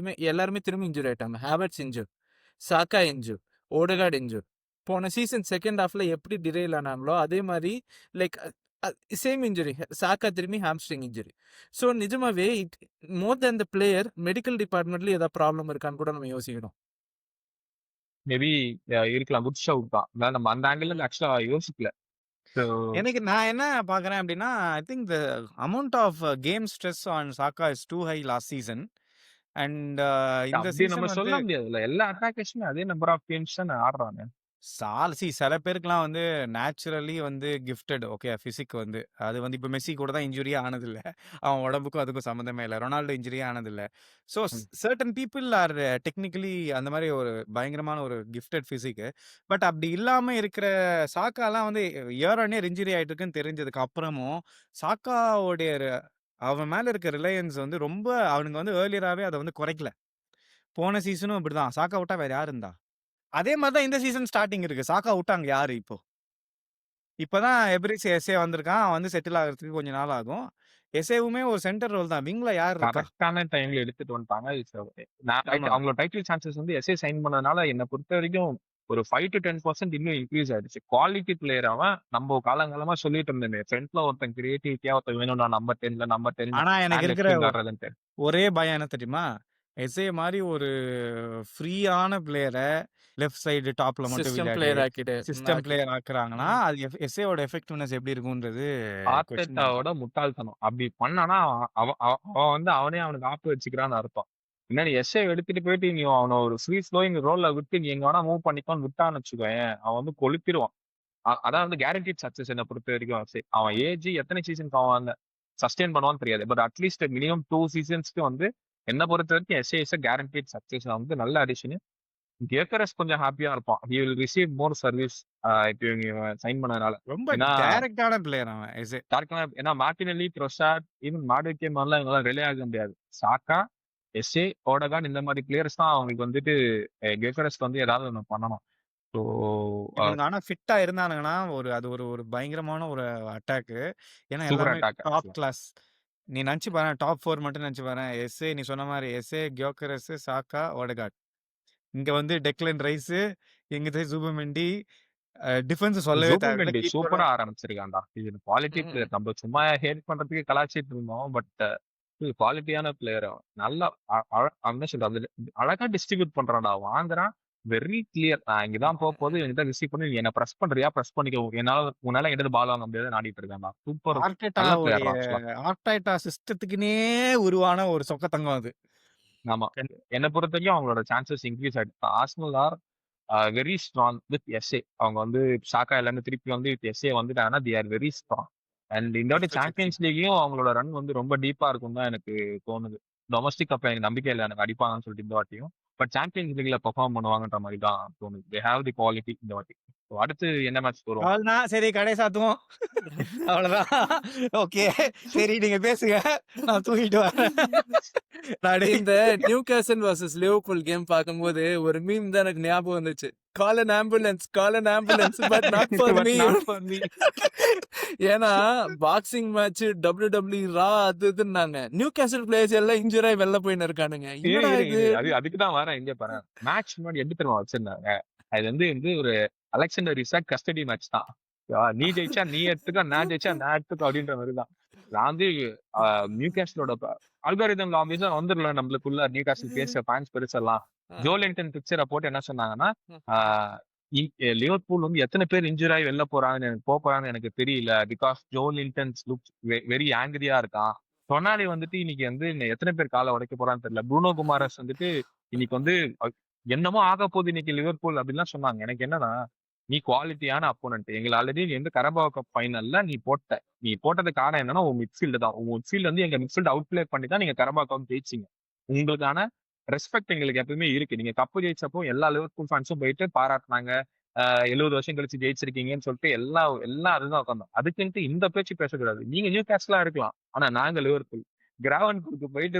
எல்லாருமே திரும்பி இன்ஜூர் ஆயிட்டாங்க. ஹேவர்ட்ஸ் இன்ஜூர், சாக்கா இன்ஜூர், ஓடகார்ட் இன்ஜூர். போன சீசன் செகண்ட் ஹாஃப்ல எப்படி டிரைல் ஆனாங்களோ அதே மாதிரி லைக் சேம் இன்ஜுரி. சாக்கா திரும்பி ஹாம்ஸ்ட்ரிங் இன்ஜுரி. ஸோ நிஜமாவே மோர் தேன் த பிளேயர் மெடிக்கல் டிபார்ட்மெண்ட்ல ஏதாவது ப்ராப்ளம் இருக்கான்னு கூட நம்ம யோசிக்கணும். மேபி இருக்கலாம். குட் ஷவுட் தான். நம்ம அந்த ஆங்கிள் ஆக்சுவலா யோசிக்கல. எனக்கு நான் என்ன பாக்குறேன் அப்படின்னா I think the amount of game stress on Saka is too high last season. And இந்த அப்படி நம்ம சீசன் வந்து சொல்ல முடியாதுல்ல. எல்லா அட்டாக்கர்ஸுமே அதே நம்பர் ஆஃப் கேம்ஸ் தானே ஆடுறாங்க. சில பேருக்குலாம் வந்து நேச்சுரலி வந்து கிஃப்டட் ஓகே ஃபிசிக் வந்து அது வந்து இப்போ மெஸ்ஸி கூட தான் இன்ஜுரியே ஆனதில்ல. அவன் உடம்புக்கும் அதுக்கும் சம்மந்தமே இல்லை. ரொனால்டோ இன்ஜுரியே ஆனதில்ல. ஸோ ம். சர்டன் பீப்புள் ஆர் டெக்னிக்கலி அந்த மாதிரி ஒரு பயங்கரமான ஒரு கிஃப்டட் ஃபிசிக்கு. பட் அப்படி இல்லாமல் இருக்கிற சாக்காலாம் வந்து இயர் ஆன் இயர் இன்ஜுரி ஆகிட்டு இருக்குன்னு தெரிஞ்சதுக்கு அப்புறமும் சாக்காவோடைய அவன் மேலே இருக்க ரிலையன்ஸ் வந்து ரொம்ப அவனுங்க வந்து ஏர்லியராகவே அதை வந்து குறைக்கல. போன சீசனும் இப்படிதான். சாக்கா விட்டா வேற யார் இருந்தா? அதே மாதிரி தான் இந்த சீசன் ஸ்டார்டிங் இருக்கு. சாக்கா விட்டாங்க யாரு இப்போ? இப்பதான் எப்ரிஸ் எஸ்ஏ வந்திருக்கான். அவன் வந்து செட்டில் ஆகுறதுக்கு கொஞ்சம் நாள் ஆகும். எஸ்ஏவுமே ஒரு சென்டர் ரோல் தான். விங்ல யார் இருக்கா? கரெக்டான டைம்ல எடுத்துட்டு வந்துட்டாங்க. ஆமா. அவங்களோட டைட்டில் சான்சஸ் வந்து எஸ்ஏ சைன் பண்ணதுனால என்ன பொறுத்த வரைக்கும் ஒரு 5 to 10% இன்னும் இன்க்ரீஸ் ஆயிடுச்சு. குவாலிட்டி பிளேயர் அவன். நம்ம காலங்காலமா சொல்லிட்டு இருந்தோமே, ஃப்ரண்ட்ல ஒருத்தன் கிரியேட்டிவிட்டியா ஒருத்தன் வேணும்டா நம்பர் 10 ஆனா எனக்கு இருக்கிற ஆடுறதுன்ட்டு. ஒரே பயம் என்ன தெரியுமா? எஸ்ஏ மாதிரி ஒரு ஃப்ரீயான பிளேயரை லெஃப்ட் சைடு டாப்ல மட்டும் சிஸ்டம் விளையாடி பிளேயர் ஆக்கிட்டு சிஸ்டம் பிளேயர் ஆக்குறாங்கன்னா அது எஸ்ஏவோட எஃபெக்டிவ்னஸ் எப்படி இருக்கும்ன்றது question mark. ஆர்டெட்டாவோட முட்டாள்தனம். அப்படி பண்ணானா அவன் வந்து அவனே அவனுக்கு ஆப்பு வச்சுக்கிறான்னு அர்த்தம். முன்னாடி எஸ்ஏ எடுத்துட்டு போயிட்டு நீ அவனை ஒரு ஃப்ரீ ஃப்ளோயிங் ரோல்ல விட்டு நீ எங்க வேணா மூவ் பண்ணிக்கோன்னு விட்டான்னு வச்சுக்கோயேன், அவன் வந்து கொளுத்திடுவான். அதான் வந்து கேரண்டீட் சக்சஸ் என்ன பொறுத்த வரைக்கும். சரி, அவன் ஏஜ் எத்தனை சீசனுக்கு அவன் சஸ்டெயின் பண்ணுவான்னு தெரியாது. பட் அட்லீஸ்ட் மினிமம் 2 சீசன்ஸ்க்கு வந்து என்ன பொறுத்த வரைக்கும் எஸ்ஏ இஸ் கேரண்டீட் சக்சஸ். வந்து நல்ல அடிஷன். கேக்கரஸ் கொஞ்சம் ஹாப்பியா இருப்பான். He will receive more service இப்போ இவங்க சைன் பண்ணதுனால. ரொம்ப ஏன்னா டைரக்டான பிளேயர் அவன் எஸ்ஏ. ஏன்னா மார்டினெல்லி, ட்ரோசார்ட், ஈவன் மாடுக்கே மாதிரிலாம் இவங்களாம் ரிலே ஆக முடியாது. சாக்கா, எஸ்ஏ, ஓடகான் இந்த மாதிரி பிளேயர்ஸ் தான் அவங்களுக்கு வந்துட்டு கேக்கரஸ் வந்து ஏதாவது ஒன்று பண்ணணும். ஸோ இவனுங்க ஆனா ஃபிட்டா இருந்தானுங்கன்னா அது ஒரு ஒரு பயங்கரமான ஒரு அட்டாக். ஏன்னா சூப்பர் எல்லாமே அட்டாக். Top class. நீ நினைச்சு பாரு, டாப் 4 மட்டும் நினைச்சு பாரு. எஸ்ஏ நீ சொன்ன மாதிரி எஸ்ஏ, கியோக்கரஸ், சாக்கா, ஓடகார்ட். இங்க வந்து டெக்லன் ரைஸ், எங்க ஜூபமெண்டி, டிஃபென்ஸ் சொல்லவே தேவையில்ல. கீப்பர் சூப்பரா ஆரம்பிச்சிருக்காண்டா. இது குவாலிட்டி பிளேயர். நம்ம சும்மா ஹேட் பண்றதுக்கு கலாச்சிட்டு இருந்தோம். பட் குவாலிட்டியான பிளேயர். நல்லா என்ன சொல்றது, அழகா டிஸ்ட்ரிபியூட் பண்றான்டா. வாங்குறான், வெரி கிளியர். நான் இங்கதான் போகும்போது என்கிட்ட ரிசீவ் பண்ணி நீ என்ன பிரஸ் பண்றியா, பிரஸ் பண்ணிக்கோ, உன்னால எங்கிட்ட பால் வாங்க முடியாது நாடிட்டு இருக்கான்டா. சூப்பர், நல்ல பிளேயர். ஆர்டேட்டா சிஸ்டத்துக்குனே உருவான ஒரு சொக்க தங்கம் அது. ஆமா, என்ன பொறுத்த வரைக்கும் அவங்களோட சான்சஸ் இன்க்ரீஸ் ஆயிடுச்சு. Arsenal are very strong with SA. அவங்க வந்து சாக்கா எல்லாமே திருப்பி வந்து வித் எஸ்ஏ வந்துட்டாங்கன்னா they are very strong. And இந்த வாட்டி சாம்பியன்ஸ் லீக்லயும் அவங்களோட ரன் வந்து ரொம்ப டீப்பா இருக்கும் தான் எனக்கு தோணுது. டொமஸ்டிக் கப் எனக்கு நம்பிக்கை இல்லை, எனக்கு அடிப்பாங்கன்னு சொல்லிட்டு இந்த வாட்டியும். பட் சாம்பியன்ஸ் லீக்ல பெர்ஃபார்ம் பண்ணுவாங்கன்ற மாதிரி தான் தோணுது. தே ஹேவ் தி குவாலிட்டி இந்த வாட்டி. அடுத்து என்ன மேட்ச் வரும்? அவ்வளவுதான், சரி கடை சாத்துவோம். அவ்வளவுதான். ஓகே சரி, நீங்க பேசுங்க, நான் தூங்கிட்டு வரேன். இந்த நியூ கேசல் வர்சஸ் லிவர்பூல் கேம் பார்க்கும்போது ஒரு மீம் தான் எனக்கு ஞாபகம் வந்துச்சு. Call an ambulance, call an ambulance, but not for me. ஏன்னா பாக்ஸிங் மேட்ச், WWE ரா அது இதுன்னாங்க. நியூ கேசல் பிளேயர்ஸ் எல்லாம் இன்ஜுரி ஆகி வெளில போயின்னு இருக்கானுங்க. அதுக்குதான் வரேன். இங்க பாரு, மேட்ச் முன்னாடி எப்படி தெரியுமா வச்சிருந்தாங்க? அது வந்து ஒரு அலெக்சாண்டர் இசாக் கஸ்டடி மேட்ச் தான். நீ ஜெயிச்சா நீ எடுத்துக்க, நான் ஜெயிச்சா நான் எடுத்துக்க அப்படின்ற மாதிரி தான். நான் வந்து நியூ கேஸ்டலோட அல்காரிதம் ஆபீஸா வந்துடல நம்மளுக்குள்ள. நியூ கேஸ்டல் பேச ஃபேன்ஸ் பெருசெல்லாம் ஜோலிங்டன் பிக்சரை போட்டு என்ன சொன்னாங்கன்னா, லிவர்பூல் வந்து எத்தனை பேர் இன்ஜுரி ஆகி வெளில போறாங்கன்னு எனக்கு தெரியல. பிகாஸ் ஜோலிங்டன்ஸ் லுக்ஸ் வெரி ஆங்கிரியா இருக்கான். சொன்னாலே வந்துட்டு இன்னைக்கு வந்து எத்தனை பேர் காலை உடைக்க போறான்னு தெரியல. ப்ரூனோ குமாரஸ் வந்துட்டு இன்னைக்கு வந்து என்னமோ ஆக போகுது இன்னைக்கு லிவர்பூல் அப்படின்லாம் சொன்னாங்க. எனக்கு என்னன்னா, நீ குவாலிட்டியான அப்போனன்ட். எங்களை ஆல்ரெடி நீ வந்து கரபாவ் கப் ஃபைனல்ல நீ போட்டது காரணம் என்னன்னா உன் மிட்ஃபீல்டு தான். உங்க மிட்ஃபீல்டு வந்து எங்க மிட்ஃபீல்டு அவுட் பிளே பண்ணி தான் நீங்க கரபாவ் கப் ஜெயிச்சிங்க. உங்களுக்கான ரெஸ்பெக்ட் எங்களுக்கு எப்பவுமே இருக்கு. நீங்க கப்பு ஜெயிச்சப்போ எல்லா லிவர்பூல் ஃபேன்ஸும் போயிட்டு பாராட்டினாங்க. 70 வருஷம் கழிச்சு ஜெயிச்சிருக்கீங்கன்னு சொல்லிட்டு எல்லாம் அதுதான் உட்காந்தோம். அதுக்குன்ட்டு இந்த பேச்சு பேசக்கூடாது. நீங்க நியூ கேஸ்லா இருக்கலாம், ஆனா நாங்க லிவர்பூல். கிராவன்குக்கு போயிட்டு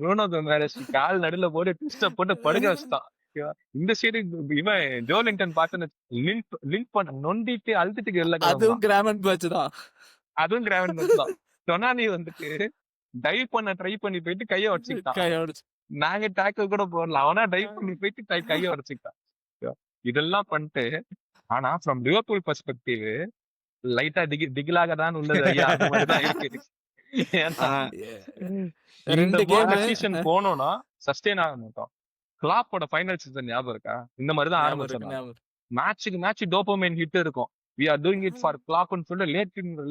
ப்ரூனோ குமாரஸ் கால் நடுல போட்டு ட்விஸ்ட போட்டு படுக்க வச்சுட்டான். இந்த சைடு இவன் ஜோலிங்டன் பார்த்து லிங்க் பண்ண நொண்டிட்டு அழுத்திட்டு வெளில கிளம்புனான். அதுவும் கிராமன் பேட்ச் தான். அதுவும் கிராவன் பேட்ச் தான். சொனானி வந்துட்டு டைவ் பண்ண ட்ரை பண்ணி போயிட்டு கையை உடச்சுக்கிட்டான். நாங்க டேக்கிள் கூட போடல, அவனா டைவ் பண்ணி போயிட்டு கையை உடச்சுக்கிட்டான். இதெல்லாம் பண்ணிட்டு, ஆனா ஃப்ரம் லிவர்பூல் பெர்ஸ்பெக்டிவ் லைட்டா திகிலாக தான் உள்ளது ஐயா. அந்த மாதிரி தான் இருக்கு. இந்த சீசன் போனோம்னா சஸ்டெயின் ஆக மாட்டோம். கிளாப்போட ஃபைனல் சீசன் ஞாபகம் இருக்கா? இந்த மாதிரி தான் ஆரம்பிச்சிருந்தாங்க. மேட்சுக்கு மேட்ச் டோபமைன் ஹிட் இருக்கும். we are doing it for கிளாப்னு சொல்லிட்டு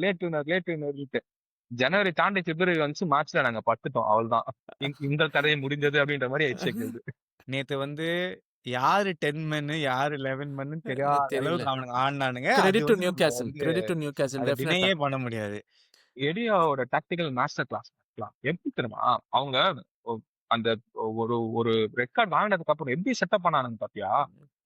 லேட் வின்னர் ஜனவரி தாண்டி பிப்ரவரி வந்துச்சு, மார்ச்ல நாங்க படுத்துட்டோம். அவ்வளவுதான். இந்த கதையை முடிஞ்சது அப்படின்ற மாதிரி ஆயிடுச்சு எங்களுக்கு. நேத்து வந்து யாரு 10 மென்னு யாரு 11 மென்னு தெரியாத தெரியல. அளவுக்கு அவனுங்க ஆடினானுங்க. அது கிரெடிட் டு வந்து நியூ நம்ம கேசல், வந்து கிரெடிட் டு நியூ கேசல் அதை டெஃபினட்டா. டினையே பண்ண முடியாது. எடியாவோட டாக்டிக்கல் மாஸ்டர் கிளாஸ் எப்படி தெரியுமா? அவங்க ஒ- அந்த ஒரு ஒரு ரெக்கார்ட் வாங்கினதுக்கு அப்புறம் எப்படி செட்டப் பண்ணானுங்க பாத்தியா?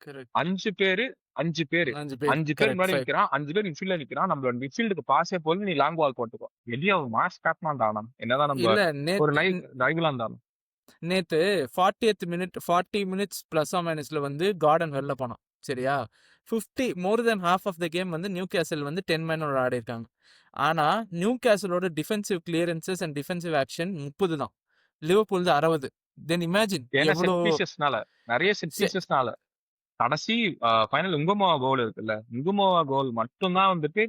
கரெக்ட். 5 பேரு 5 பேரு 5 பேர் 5 பேர் கரெக்ட். முன்னாடி 5 நிக்கிறான், 5 பேர் மிட்ஃபீல்ட்ல நிக்கிறான். நம்மளோட மிட்ஃபீல்டுக்கு பாஸே போல நீ லாங் பால் போட்டுக்கோ. எடியா ஒரு மாஸ் காட்மான்டா அவன். என்னதான் நம்ம இல்ல ஒரு நேத்து ரைகுலா இருந்தாலும். நேத்து 40th minute 40 minutes plus or மைனஸ்ல வந்து கார்டன் வெளில போனான். சரியா? 50 more than half of the game வந்து நியூ கேசல் வந்து 10 மேனோட ஆடி இருக்காங்க. ஆனா நியூ கேசலோட defensive clearances and defensive action 30 தான். லிவர்பூல் 60. தென் இமேஜின் ஏன்னா எவ்வளோ செட் பீசஸ்னால, நிறைய செட் se- பீசஸ்னால கடைசி ஃபைனல் உங்குமோவா கோல் இருக்குல்ல, உங்குமோவா கோல் மட்டும்தான் வந்துட்டு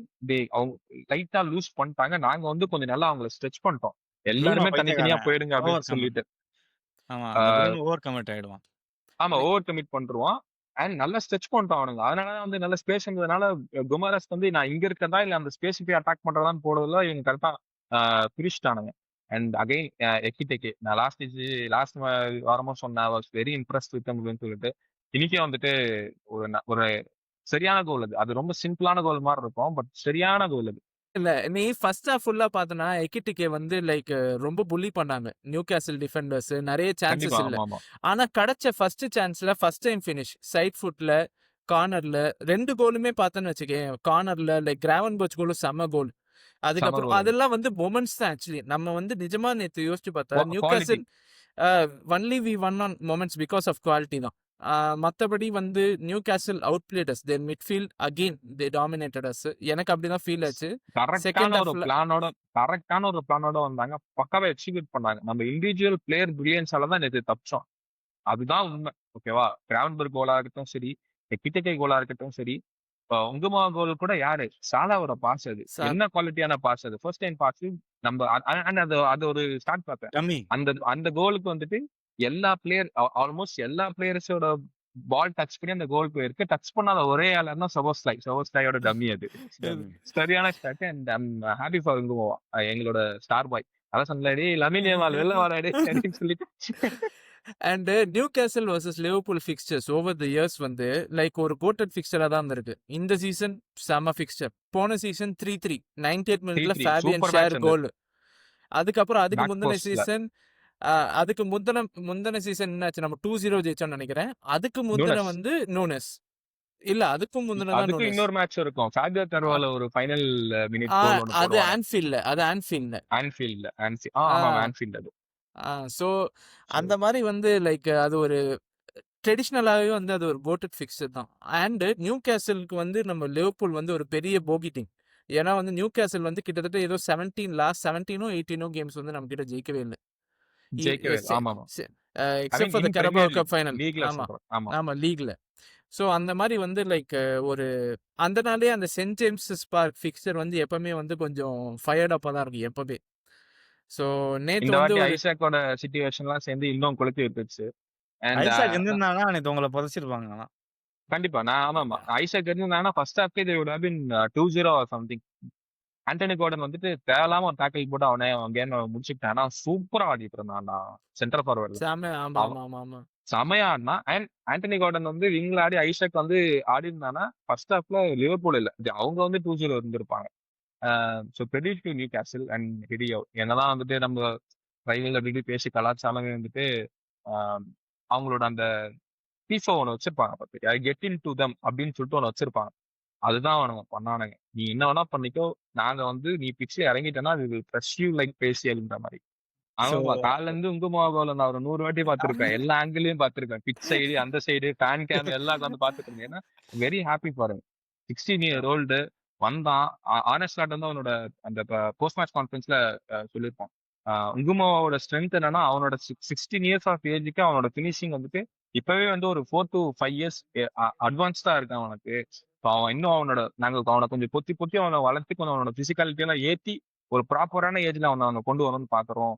அவங்க லைட்டா லூஸ் பண்ணிட்டாங்க. நாங்க வந்து கொஞ்சம் நல்லா அவங்கள ஸ்ட்ரெச் பண்ணிட்டோம். ப்ரூனோ எல்லாருமே தனித்தனியா பைத்தியக்காரன். போயிடுங்க ஓவர் அப்படின்னு கமிட். சொல்லிட்டு. ஆமா, அந்த ஆஹ் ப்ரூனோ ஓவர் கமிட் ஆயிடுவான். ஆமா, ஓவர் கமிட் பண்ருவான். அண்ட் நல்லா ஸ்ட்ரெச் பண்ணிட்டோம் அவனுங்க. அதனாலதான் வந்து நல்ல ஸ்பேஸ் இருந்ததுனால குமாரஸ் வந்து நான் இங்க இருக்கிறதா இல்ல அந்த ஸ்பேஸ் போய் அட்டாக் பண்றதான்னு போடுறதுல இவங்க கரெக்டா பிரிச்சுட்டானுங்க. அண்ட் அகைன் எக்கிட்டேக்கு நான் லாஸ்ட் வாரமும் சொன்னேன், வாஸ் வெரி இம்ப்ரெஸ்ட் வித் அப்படின்னு சொல்லிட்டு. இன்னைக்கே வந்துட்டு ஒரு சரியான கோல் அது. அது ரொம்ப சிம்பிளான கோல் மாதிரி இருக்கும், பட் சரியான கோல் அது. இல்ல நீ ஃபர்ஸ்ட் ஹாஃப் ஃபுல்லா பார்த்தனா எக்கிட்டிகே வந்து லைக் ரொம்ப புல்லி பண்ணாங்க நியூ கேசல் டிஃபெண்டர்ஸ். நிறைய கண்டிப்பா, சான்சஸ் இல்ல. ஆமா ஆமா. ஆனா கிடைச்ச ஃபர்ஸ்ட் சான்ஸ்ல ஃபர்ஸ்ட் டைம் ஃபினிஷ் சைட் ஃபுட்ல கார்னர்ல 2 கோலுமே பார்த்தேன்னு வச்சுக்கேன். கார்னர்ல லைக் கிராவன் பர்ச் கோலும் செம்ம கோல். சம அதுக்கப்புறம் கோல் அது. அதெல்லாம் வந்து மொமெண்ட்ஸ் தான் ஆக்சுவலி. நம்ம வந்து நிஜமா நேத்து யோசிச்சு பார்த்தா new quality. Castle only we won on moments because of quality தான். மற்றபடி வந்து Newcastle outplayed us their midfield again they dominated us. எனக்கு அப்படிதான் ஃபீல் ஆச்சு. கரெக்டான செகண்ட் ஒரு ஹாஃப்ல பிளானோட வந்தாங்க. பக்காவே எக்ஸிக்யூட் பண்ணாங்க. நம்ம இண்டிவிஜுவல் பிளேயர் பிரில்லியன்ஸால தான் நேற்று தப்பிச்சோம். அதுதான் உண்மை. ஓகேவா? கிராவன்பர்க் கோலா இருக்கட்டும் சரி, கிட்டக்கை கோலா இருக்கட்டும் சரி, உங்குமா கோல் கூட யாரு? சாலாவோட பாஸ் அது. என்ன குவாலிட்டியான பாஸ் அது. First time pass. நம்ம அது ஒரு ஸ்டார்ட் பார்த்தேன். டம்மி. அந்த அந்த கோலுக்கு வந்துட்டு எல்லா பிளேயர் ஆல்மோஸ்ட் எல்லா பிளேயர்ஸோட பால் டச் பண்ணி அந்த கோல் போயிருக்கு. டச் பண்ணாத ஒரே ஆளர்னா சோபோஸ்லாயோட டம்மி அது. டம்மி. சரியான start. And I'm happy for உங்குமோவா, எங்களோட ஸ்டார் பாய். அதான் சொன்னடி லமின் யமால் வெளில வராடி அப்படின்னு சொல்லிட்டு. And Newcastle versus Liverpool fixtures over the years வந்து லைக் ஒரு கோட்டட் ஃபிக்ஸ்சரா தான் இருந்திருக்கு. இந்த சீசன் செம ஃபிக்ஸ்சர். போன சீசன் 3-3 98 மினிட்ல 3-3 ஃபேபியன் சூப்பர் ஷேர் மேட்ச் அந்த கோல். அதுக்கப்புறம் அதுக்கு பேக் முந்தின போஸ்ட்ல. சீசன் அதுக்கு முந்தின சீசன் என்னாச்சு, நம்ம 2-0 ஜெயிச்சோம்னு நினைக்கிறேன். அதுக்கு முந்தின நூனஸ். வந்து நூனஸ். இல்ல அதுக்கும் முந்தின தான் அதுக்கும் நூனஸ். இன்னொரு மேட்ச் இருக்கும். ஃபேபியோ கர்வால ஒரு ஃபைனல் மினிட் ஆ, கோல் ஒன்னு அது போடுவாங்க. ஆன்ஃபீல்ட்ல. ஆன்ஃபீல்ட்ல. ஆமா ஆன்ஃபீல்ட் அது. ஸோ அந்த மாதிரி வந்து லைக் அது ஒரு ட்ரெடிஷ்னலாகவே வந்து அது ஒரு போட்டட் ஃபிக்ஸர் தான். அண்ட் நியூ கேசலுக்கு வந்து நம்ம லிவர்பூல் வந்து ஒரு பெரிய போகி டீம். ஏன்னா வந்து நியூ கேசல் வந்து கிட்டத்தட்ட ஏதோ 18 கேம்ஸ் வந்து நம்ம கிட்ட ஜெயிக்கவே இல்லை. ஜெயிக்கவே இல்ல. ஆமா ஆமா. I except mean for the in Carabao premier cup final. லீக்ல ஆமா சொல்றேன். ஆமா. ஆமா லீக்ல. ஸோ அந்த மாதிரி வந்து லைக் ஒரு அந்த நாளே அந்த சென்ட் ஜேம்ஸஸ் பார்க் ஃபிக்சர் வந்து எப்பவுமே வந்து கொஞ்சம் ஃபயர்ட் அப்பாக தான் இருக்கும் எப்பவுமே. ஸோ நேற்று இந்த வந்து வாட்டி ஒரு ஐசாக்கோட சிச்சுவேஷன்லாம் சேர்ந்து இன்னும் கொளுத்தி விட்டுச்சு. அண்ட் ஐசாக் இருந்திருந்தாங்கன்னா நேத்து உங்களை புதைச்சிருப்பாங்க. ஆனா கண்டிப்பா நான் ஆமா ஐசாக் இருந்தாங்கன்னா ஃபர்ஸ்ட் ஹாஃப்கே they would have been 2-0 or something. Anthony Gordon வந்துட்டு தேவையில்லாம ஒரு டேக்கிள் போட்டு அவனே கேம் முடிச்சுக்கிட்டான். ஆனா சூப்பரா ஆடிட்டு இருந்தான் நான் சென்டர் ஃபார்வர்ட்ல. சாம ஆமா ஆமா ஆமா ஆமா செமையா ஆடினா. அண்ட் ஆண்டனி கார்டன் வந்து விங்ல ஆடி ஐசாக் வந்து ஆடி இருந்தானா ஃபர்ஸ்ட் ஹாஃப்ல லிவர்பூல் இல்ல அவங்க வந்து 2-0 இருந்திருப்பாங்க. So credit to Newcastle and ஹிடியோ. என்னதான் வந்துட்டு நம்ம ரைவல் அப்படி பேசி கலாச்சாரமே வந்துட்டு அவங்களோட அந்த பீஃபோ ஒன்று வச்சிருப்பாங்க பார்த்து கெட் இன் டு தம் அப்படின்னு சொல்லிட்டு ஒன்று வச்சிருப்பாங்க. அதுதான் அவனுங்க பண்ணானுங்க. நீ என்ன வேணா பண்ணிக்கோ, நாங்க வந்து நீ பிக்ஸ்ல இறங்கிட்டேன்னா அது ஃப்ரெஷ் யூ லைக் பேசி அப்படின்ற மாதிரி. ஆமா காலைல இருந்து உங்குமாவோல நான் ஒரு 100 வாட்டி பார்த்திருப்பேன். எல்லா ஆங்கிளையும் பார்த்திருப்பேன். பிச் சைடு அந்த சைடு ஃபேன் கேம் எல்லாம் வந்து பார்த்துட்டு இருந்தேன். ஏன்னா very happy for 16 year old வந்தான். ஆனஸ்ட் வந்து அவனோட அந்த போஸ்ட் மேட்ச் கான்ஃபரன்ஸ்ல சொல்லியிருப்பான். உங்குமாவோட ஸ்ட்ரென்த் என்னன்னா அவனோட 16 இயர்ஸ் ஆஃப் ஏஜுக்கு அவனோட பினிஷிங் வந்துட்டு இப்பவே வந்து ஒரு 4 to 5 இயர்ஸ் அட்வான்ஸ்டா இருக்கான் அவனுக்கு. அவன் இன்னும் அவனை கொஞ்சம் பொத்தி அவனை வளர்த்து கொஞ்சம் அவனோட பிசிக்காலிட்டி எல்லாம் ஏத்தி ஒரு ப்ராப்பரான ஏஜ்ல அவனை கொண்டு வரணும்னு பாக்குறோம்.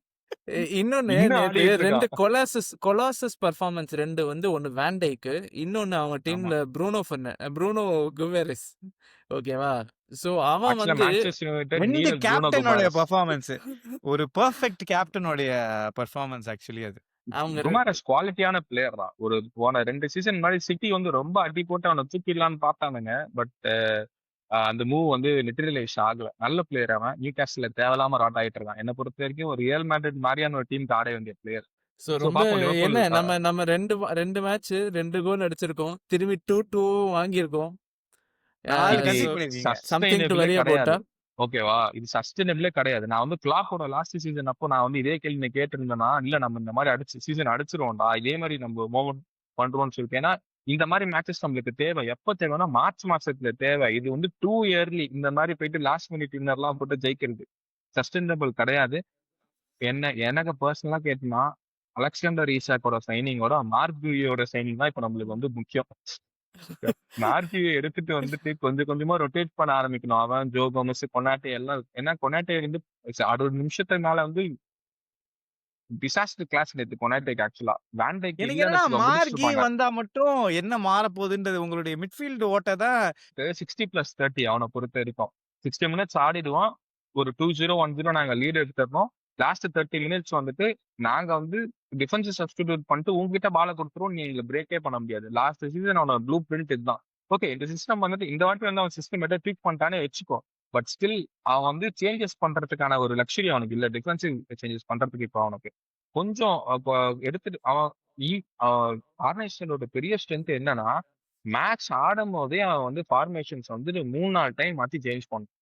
இன்னொன்னு இன்னும் நேத்து ஆடிட்டு 2 இருக்கான். கொலாசஸ் பெர்ஃபார்மன்ஸ் 2 வந்து ஒன்னு வான் டைக்கு, இன்னொன்னு அவங்க ஆமா. டீம்ல ப்ரூனோ குவேரஸ். ஓகேவா? சோ அவன் ஆக்சுவலா வந்து மான்செஸ்டர் யுனைட்டட் ரெண்டு நீடட் ப்ரூனோ கேப்டனோடைய குமாரஸ். பெர்ஃபார்மன்ஸ் ஒரு பெர்ஃபெக்ட் கேப்டனோடைய பெர்ஃபார்மன்ஸ் ஆக்சுவலி அது. அவங்க குமாரஸ் குவாலிட்டியான பிளேயர் தான். ஒரு போன 2 சீசன் முன்னாடி சிட்டி வந்து ரொம்ப அடி போட்டு அவனை தூக்கிடலான்னு பார்த்தானுங்க. பட் அந்த மூவ் வந்து லிட்டரலைஸ் ஆகல. நல்ல பிளேயர் அவன். நியூ கேஸ்ல தேவையில்லாம ராட் ஆயிட்டு இருக்கான். என்ன பொறுத்த வரைக்கும் ஒரு ரியல் மேட்ரிட் மாதிரியான ஒரு டீமுக்கு ஆட வேண்டிய பிளேயர். சோ சோ ரொம்ப பாப்போம் லிவர்பூல் என்ன நம்ம 2 மேட்ச் 2 கோல் அடிச்சிருக்கோம். திரும்பி 2-2 வாங்கியிருக்கோம். நாளைக்கு இது கன்சிட் பண்ணிருக்கீங்க. சம்திங் டு சஸ்டைனபிளே வரி கிடையாது. அபௌட். ஓகேவா? இது சஸ்டைனபிளே கிடையாது. நான் வந்து கிளாப்போட லாஸ்ட் சீசன் அப்போ நான் வந்து இதே கேள்வி கேட்டிருந்தேன்னா, இல்ல நம்ம இந்த மாதிரி சீசன் அடிச்சிருவோம்டா. இதே மாதிரி நம்ம மூவ்மெண்ட் பண்றோம்னு சொல்லிட்டு. ஏன்னா இந்த மாதிரி மேட்சஸ் நம்மளுக்கு தேவை. எப்ப தேவைன்னா மார்ச் மாசத்துல தேவை. இது வந்து டூ இயர்லி இந்த மாதிரி போயிட்டு லாஸ்ட் மினிட் வின்னர்லாம் போட்டு ஜெயிக்கிறது சஸ்டைனபிள் கிடையாது. எனக்கு பர்சனலா கேட்டீங்கன்னா அலெக்சாண்டர் ஈசாக்கோட சைனிங்கோட மார்க்யூயோட சைனிங் தான் இப்ப நம்மளுக்கு வந்து முக்கியம். மார்க்யூ எடுத்துட்டு வந்துட்டு கொஞ்சம் கொஞ்சமா ரொட்டேட் பண்ண ஆரம்பிக்கணும். அவன் ஜோ கோமஸ் கொனாட்டே எல்லாம். ஏன்னா கொனாட்டே வந்து 60 நிமிஷத்துக்கு மேல வந்து டிசாஸ்டர் கிளாஸ் நேத்து கொனாட்டேக்கு ஆக்சுவலா வேண்டைக்கு எனக்கு இல்லன்னு என்னன்னா வச்சுக்கோ மார்கி முடிச்சிருப்பாங்க. வந்தா மட்டும் என்ன மாற போகுதுன்றது உங்களுடைய மிட்ஃபீல்டு ஓட்ட தான் 60+30 அவனை பொறுத்த வரைக்கும் 60 மினிட்ஸ் ஆடிடுவான். ஒரு 2-0 1-0 நாங்க லீட் எடுத்துறோம். லாஸ்ட் 30 மினிட்ஸ் வந்துட்டு நாங்க வந்து டிஃபென்ஸ் சப்ஸ்டிடியூட் பண்ணிட்டு உங்ககிட்ட பால கொடுத்துருவோம். நீ இதுல பிரேக்கே பண்ண முடியாது. லாஸ்ட் சீசன் அவனோட ப்ளூ பிரிண்ட் இதுதான். ஓகே இந்த சிஸ்டம் வந்துட்டு இந்த வாட்டி வந்து அவன் சிஸ்டம் எதாவது ட்வீட் பண்ணிட்டானே வச்சுக்கோ. பட் ஸ்டில் அவன் வந்து சேஞ்சஸ் பண்றதுக்கான ஒரு லக்ஸரி அவனுக்கு இல்ல. டிஃபென்சிவ் சேஞ்சஸ் பண்றதுக்கு இப்போ அவனுக்கு கொஞ்சம் இப்போ எடுத்துட்டு அவன் ஆர்கனைசேஷனோட பெரிய ஸ்ட்ரென்த் என்னன்னா மேட்ச் ஆடும் போதே அவன் வந்து ஃபார்மேஷன்ஸ் வந்து 3-4 டைம் மாத்தி சேஞ்ச் பண்ணும்.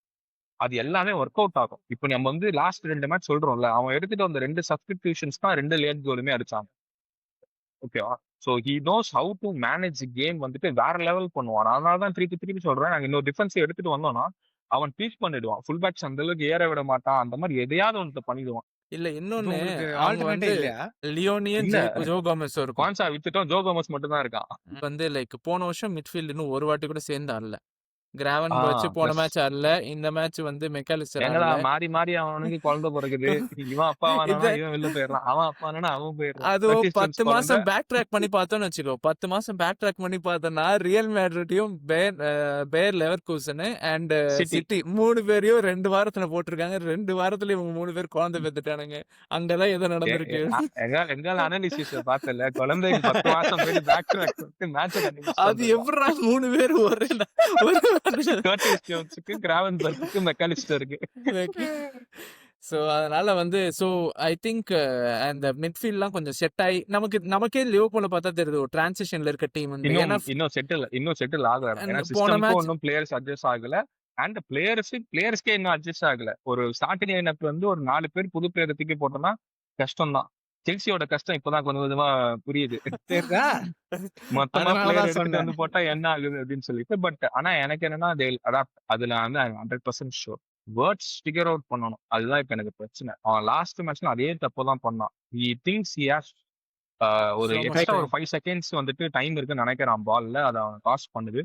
அது எல்லாமே ஒர்க் அவுட் ஆகும். இப்போ நம்ம வந்து லாஸ்ட் 2 மேட்ச் சொல்றோம்ல, அவன் எடுத்துட்டு வந்த 2 சப்ஸ்டிடியூஷன்ஸ் தான் 2 லேட் கோலுமே அடிச்சான். ஓகேவா? So he knows how to manage game வந்துட்டு வேற லெவல் பண்ணுவான். அதனால தான் திருப்பி திருப்பி சொல்றேன். நாங்க இன்னொரு டிஃபென்ஸ் எடுத்துட்டு வந்தோம்னா அவன் ட்வீட் பண்ணிடுவான். ஃபுல் பேக்ஸ் அந்த அளவுக்கு ஏற விட மாட்டான். அந்த மாதிரி எதையாவது ஒன்று பண்ணிடுவான். இல்ல இப்ப இன்னொன்னு உங்களுக்கு அவங்க ஆல்டர்னேட்டே வந்து இல்லையா? லியோனியன் இல்ல ஜோ கோமஸ் இருக்கும். கான்சா வித்துட்டோம். ஜோ கோமஸ் மட்டும் தான் இருக்கான். வந்து லைக் போன வருஷம் மிட்ஃபீல்ட் இன்னும் ஒரு வாட்டி கூட சேர்ந்து ஆடல. கிராவன் வச்சு போன பிளஸ் மேட்ச் ஆடல. இந்த மேட்ச் வந்து மெக்காலிஸ்டர் எங்கடா ஆடல. மாறி மாறி அவனுக்கு குழந்தை பிறகுது. இவன் அப்பா இந்த வேணானா இவன் வெளில போயிடுறான். அவன் அப்பா வேணா அவன் போயிடுறான். அதுவும் 10 ரெசிஸ்டன்ஸ் குழந்தை. மாசம் பேக் ட்ராக் பண்ணி பார்த்தோம்னு வச்சுக்கோ. 10 மாசம் பேக் ட்ராக் பண்ணி பார்த்தோம்னா ரியல் மேட்ரிட்டையும் பேர் லெவர்கூசன் அண்ட் சிட்டி சிட்டி 3 பேரையும் 2 வாரத்துல போட்டிருக்காங்க. 2 வாரத்துல இவங்க 3 பேர் குழந்தை பெத்துட்டானுங்க. அங்கதான் எதோ நடந்திருக்கு. எங்கால அனாலிசிஸ் பார்த்தல குழந்தைக்கு 10 மாசம் போயிட்டு பேக் ட்ராக் மேட்ச் கண்டினியூஸ் அது பண்றான். எப்படிடா 3 பேர் ஒரே கர்டிஸ் ஜோன்ஸுக்கு கிராவன்பர்க்கு மெக்காலிஸ்டருக்கு. சோ அதனால வந்து ஐ திங்க் அந்த மிட்ஃபீல்ட்லாம் கொஞ்சம் செட் ஆகி நமக்கே லிவர்பூல பார்த்தா தெரியுது ஒரு டிரான்சிஷன்ல இருக்க டீம் வந்து. ஏன்னா இன்னும் செட்டில் ஆகல. ஏன்னா போன சிஸ்டம்க்கு மேட்ச் ஒன்னும் பிளேயர்ஸ் அட்ஜஸ்ட் ஆகல. அண்ட் பிளேயர்ஸ்க்கே இன்னும் அட்ஜஸ்ட் ஆகல. ஒரு ஸ்டார்டிங் லைனப் வந்து ஒரு 4 பேர் புது பிளேயர் தூக்கி போட்டோம்னா கஷ்டம் தான். செல்சியோட கஷ்டம் இப்பதான் கொஞ்சம் கொஞ்சமா புரியுது. தெரியுதா? மொத்தமா பிளேயர் அதனாலதான் எடுத்துட்டு சொன்னேன். வந்து போட்டா என்ன ஆகுது அப்படின்னு சொல்லிட்டு. பட் ஆனா எனக்கு என்னன்னா அதுல வந்து 100% ஷோர் வேர்ட்ஸ் ஃபிகர் அவுட் பண்ணணும். அதுதான் இப்ப எனக்கு பிரச்சனை. அவன் லாஸ்ட் மேட்ச்ல அதே தப்பு தான் பண்ணான். ஹி திங்ஸ் ஹி ஹாஸ் ஒரு So much எக்ஸ்ட்ரா ஒரு time. 5 செகண்ட்ஸ் வந்துட்டு டைம் இருக்குன்னு நினைக்கிறான் பால்ல. அதை அவன் காஸ்ட் பண்ணுது.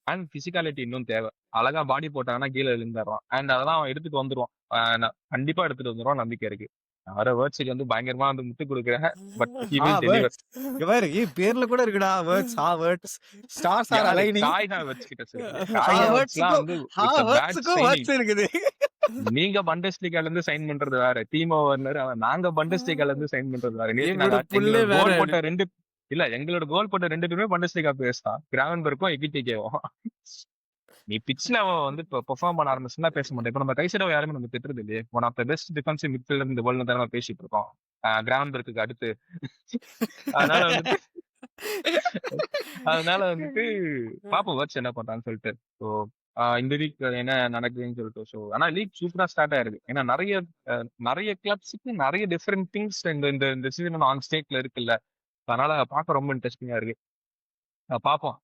அண்ட் பிசிக்காலிட்டி இன்னும் தேவை. அழகா பாடி போட்டாங்கன்னா கீழே விழுந்துடுறான். அண்ட் அதெல்லாம் அவன் எடுத்துட்டு வந்துருவான். கண்டிப்பா எடுத்துட்டு வந்துருவான் நம்பிக்கை இருக்கு. நான் வர வேர்ட்ஸுக்கு வந்து பயங்கரமா வந்து முட்டு கொடுக்குறேன். But he will deliver. Wirtz இங்க பாரு பேர்ல கூட இருக்குடா. வேர்ட்ஸ் வேர்ட்ஸ் ஸ்டார்ஸ் ஆர் யாரு அலைனிங். காய் ஹாவர்ட்ஸ் கிட்ட சொல்லுங்க. காய் ஹாவர்ட்ஸ்லாம் வந்து வேர்ட்ஸுக்கும் இட்ஸ் a bad வேர்ட்ஸுக்கும் signing. வேர்ட்ஸ் இருக்குது. நீங்க பண்டஸ்லிகால இருந்து சைன் பண்றது வேற. டீமோ வர்னர் நாங்க பண்டஸ்லிகால இருந்து சைன் பண்றது வேற. நேத்து எங்களோட நாங்க புல்லே எங்களோட வேற. கோல் போட்ட ரெண்டு இல்ல எங்களோட கோல் போட்ட 2 பேருமே பண்டஸ்லிகா பிளேயர்ஸ் தான். கிராவன்பர்க்கும் எகிட்டிகேவும். நீ பிட்ச்ல அவன் வந்து இப்போ பெர்ஃபார்ம் பண்ண ஆரம்பிச்சுன்னா பேச மாட்டேன். இப்போ நம்ம கைசடோ யாருமே நம்ம திட்டுறது இல்லையே. One of the best defensive midfielder இந்த வேர்ல்டு தான் பேசிட்டு இருக்கோம். கிராவன்பர்க்கு அடுத்து. அதனால வந்துட்டு பாப்போம் வேர்ட்ஸ் என்ன பண்றான்னு சொல்லிட்டு. ஸோ இந்த வீக் என்ன நடக்குதுன்னு சொல்லிட்டு. ஸோ ஆனா லீக் சூப்பரா ஸ்டார்ட் ஆயிருக்கு. ஏன்னா நிறைய கிளப்ஸுக்கு நிறைய டிஃப்ரெண்ட் திங்ஸ் இந்த சீசன் ஆன் ஸ்டேட்ல இருக்குல்ல. அதனால பார்க்க ரொம்ப இன்ட்ரெஸ்டிங்கா இருக்கு. பார்ப்போம்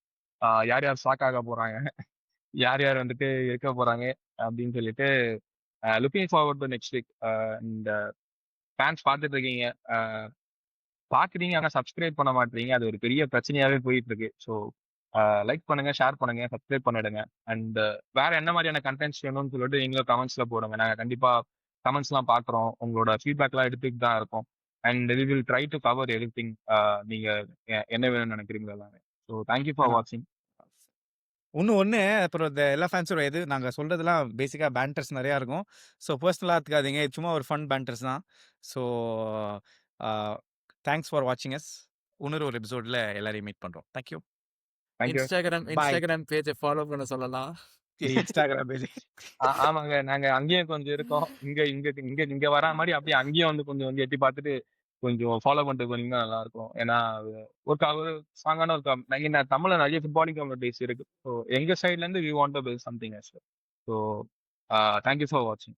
யார் யார் ஷாக் ஆக போறாங்க, யார் யார் வந்துட்டு இருக்க போறாங்க அப்படின்னு சொல்லிட்டு. Looking forward to next week. இந்த ஃபேன்ஸ் பார்த்துட்டு இருக்கீங்க, பாக்குறீங்க, ஆனா சப்ஸ்கிரைப் பண்ண மாட்டீங்க. அது ஒரு பெரிய பிரச்சனையாவே போயிட்டு இருக்கு. ஸோ லைக் பண்ணுங்க, ஷேர் பண்ணுங்க, சப்ஸ்கிரைப் பண்ணிடுங்க. அண்ட் வேற என்ன மாதிரியான கண்டென்ட்ஸ் வேணும்னு சொல்லிட்டு நீங்களும் கமெண்ட்ஸ்ல போடுங்க. நாங்க கண்டிப்பா கமெண்ட்ஸ்லாம் பார்க்குறோம். உங்களோட ஃபீட்பேக்லாம் எடுத்துட்டு தான் இருக்கோம். And we will try to cover everything. நீங்க என்ன வேணும்னு நினைக்கிறீங்களோ எல்லாமே. ஸோ தேங்க் யூ ஃபார் ஆனா வாட்சிங். இன்னும் ஒண்ணு, அப்புறம் இந்த எல்லா ஃபேன்ஸோட இது நாங்க சொல்றதெல்லாம் பேசிக்கா பேண்டர்ஸ் நெறையா இருக்கும். ஸோ பெர்சனலா எடுத்துக்காதீங்க. இது சும்மா ஒரு ஃபன் பேண்டர்ஸ் தான். ஸோ அ தேங்க்ஸ் ஃபார் வாட்சிங் அஸ். இன்னொரு ஒரு எபிசோட்ல எல்லாரையும் மீட் பண்றோம். Thank you. Thank you. Bye. Instagram பேஜை ஃபாலோ பண்ண சொல்லலாம். Instagram page. ஆமாங்க. நாங்க அங்கேயும் கொஞ்சம் இருக்கோம். இங்க இங்க இங்க இங்க வரா மாரி அப்படியே அங்கேயும் வந்து கொஞ்சம் வந்து எட்டி பார்த்துட்டு கொஞ்சம் ஃபாலோ பண்ணிட்டு போனீங்கன்னா நல்லா இருக்கும். ஏன்னா ஒரு ஸ்ட்ராங்கான இங்க தமிழ்ல நிறைய ஃபுட்பாலிங் கம்யூனிட்டிஸ் இருக்கு. ஸோ எங்க சைட்ல இருந்து we want to build something as well. So thank you for வாட்சிங்.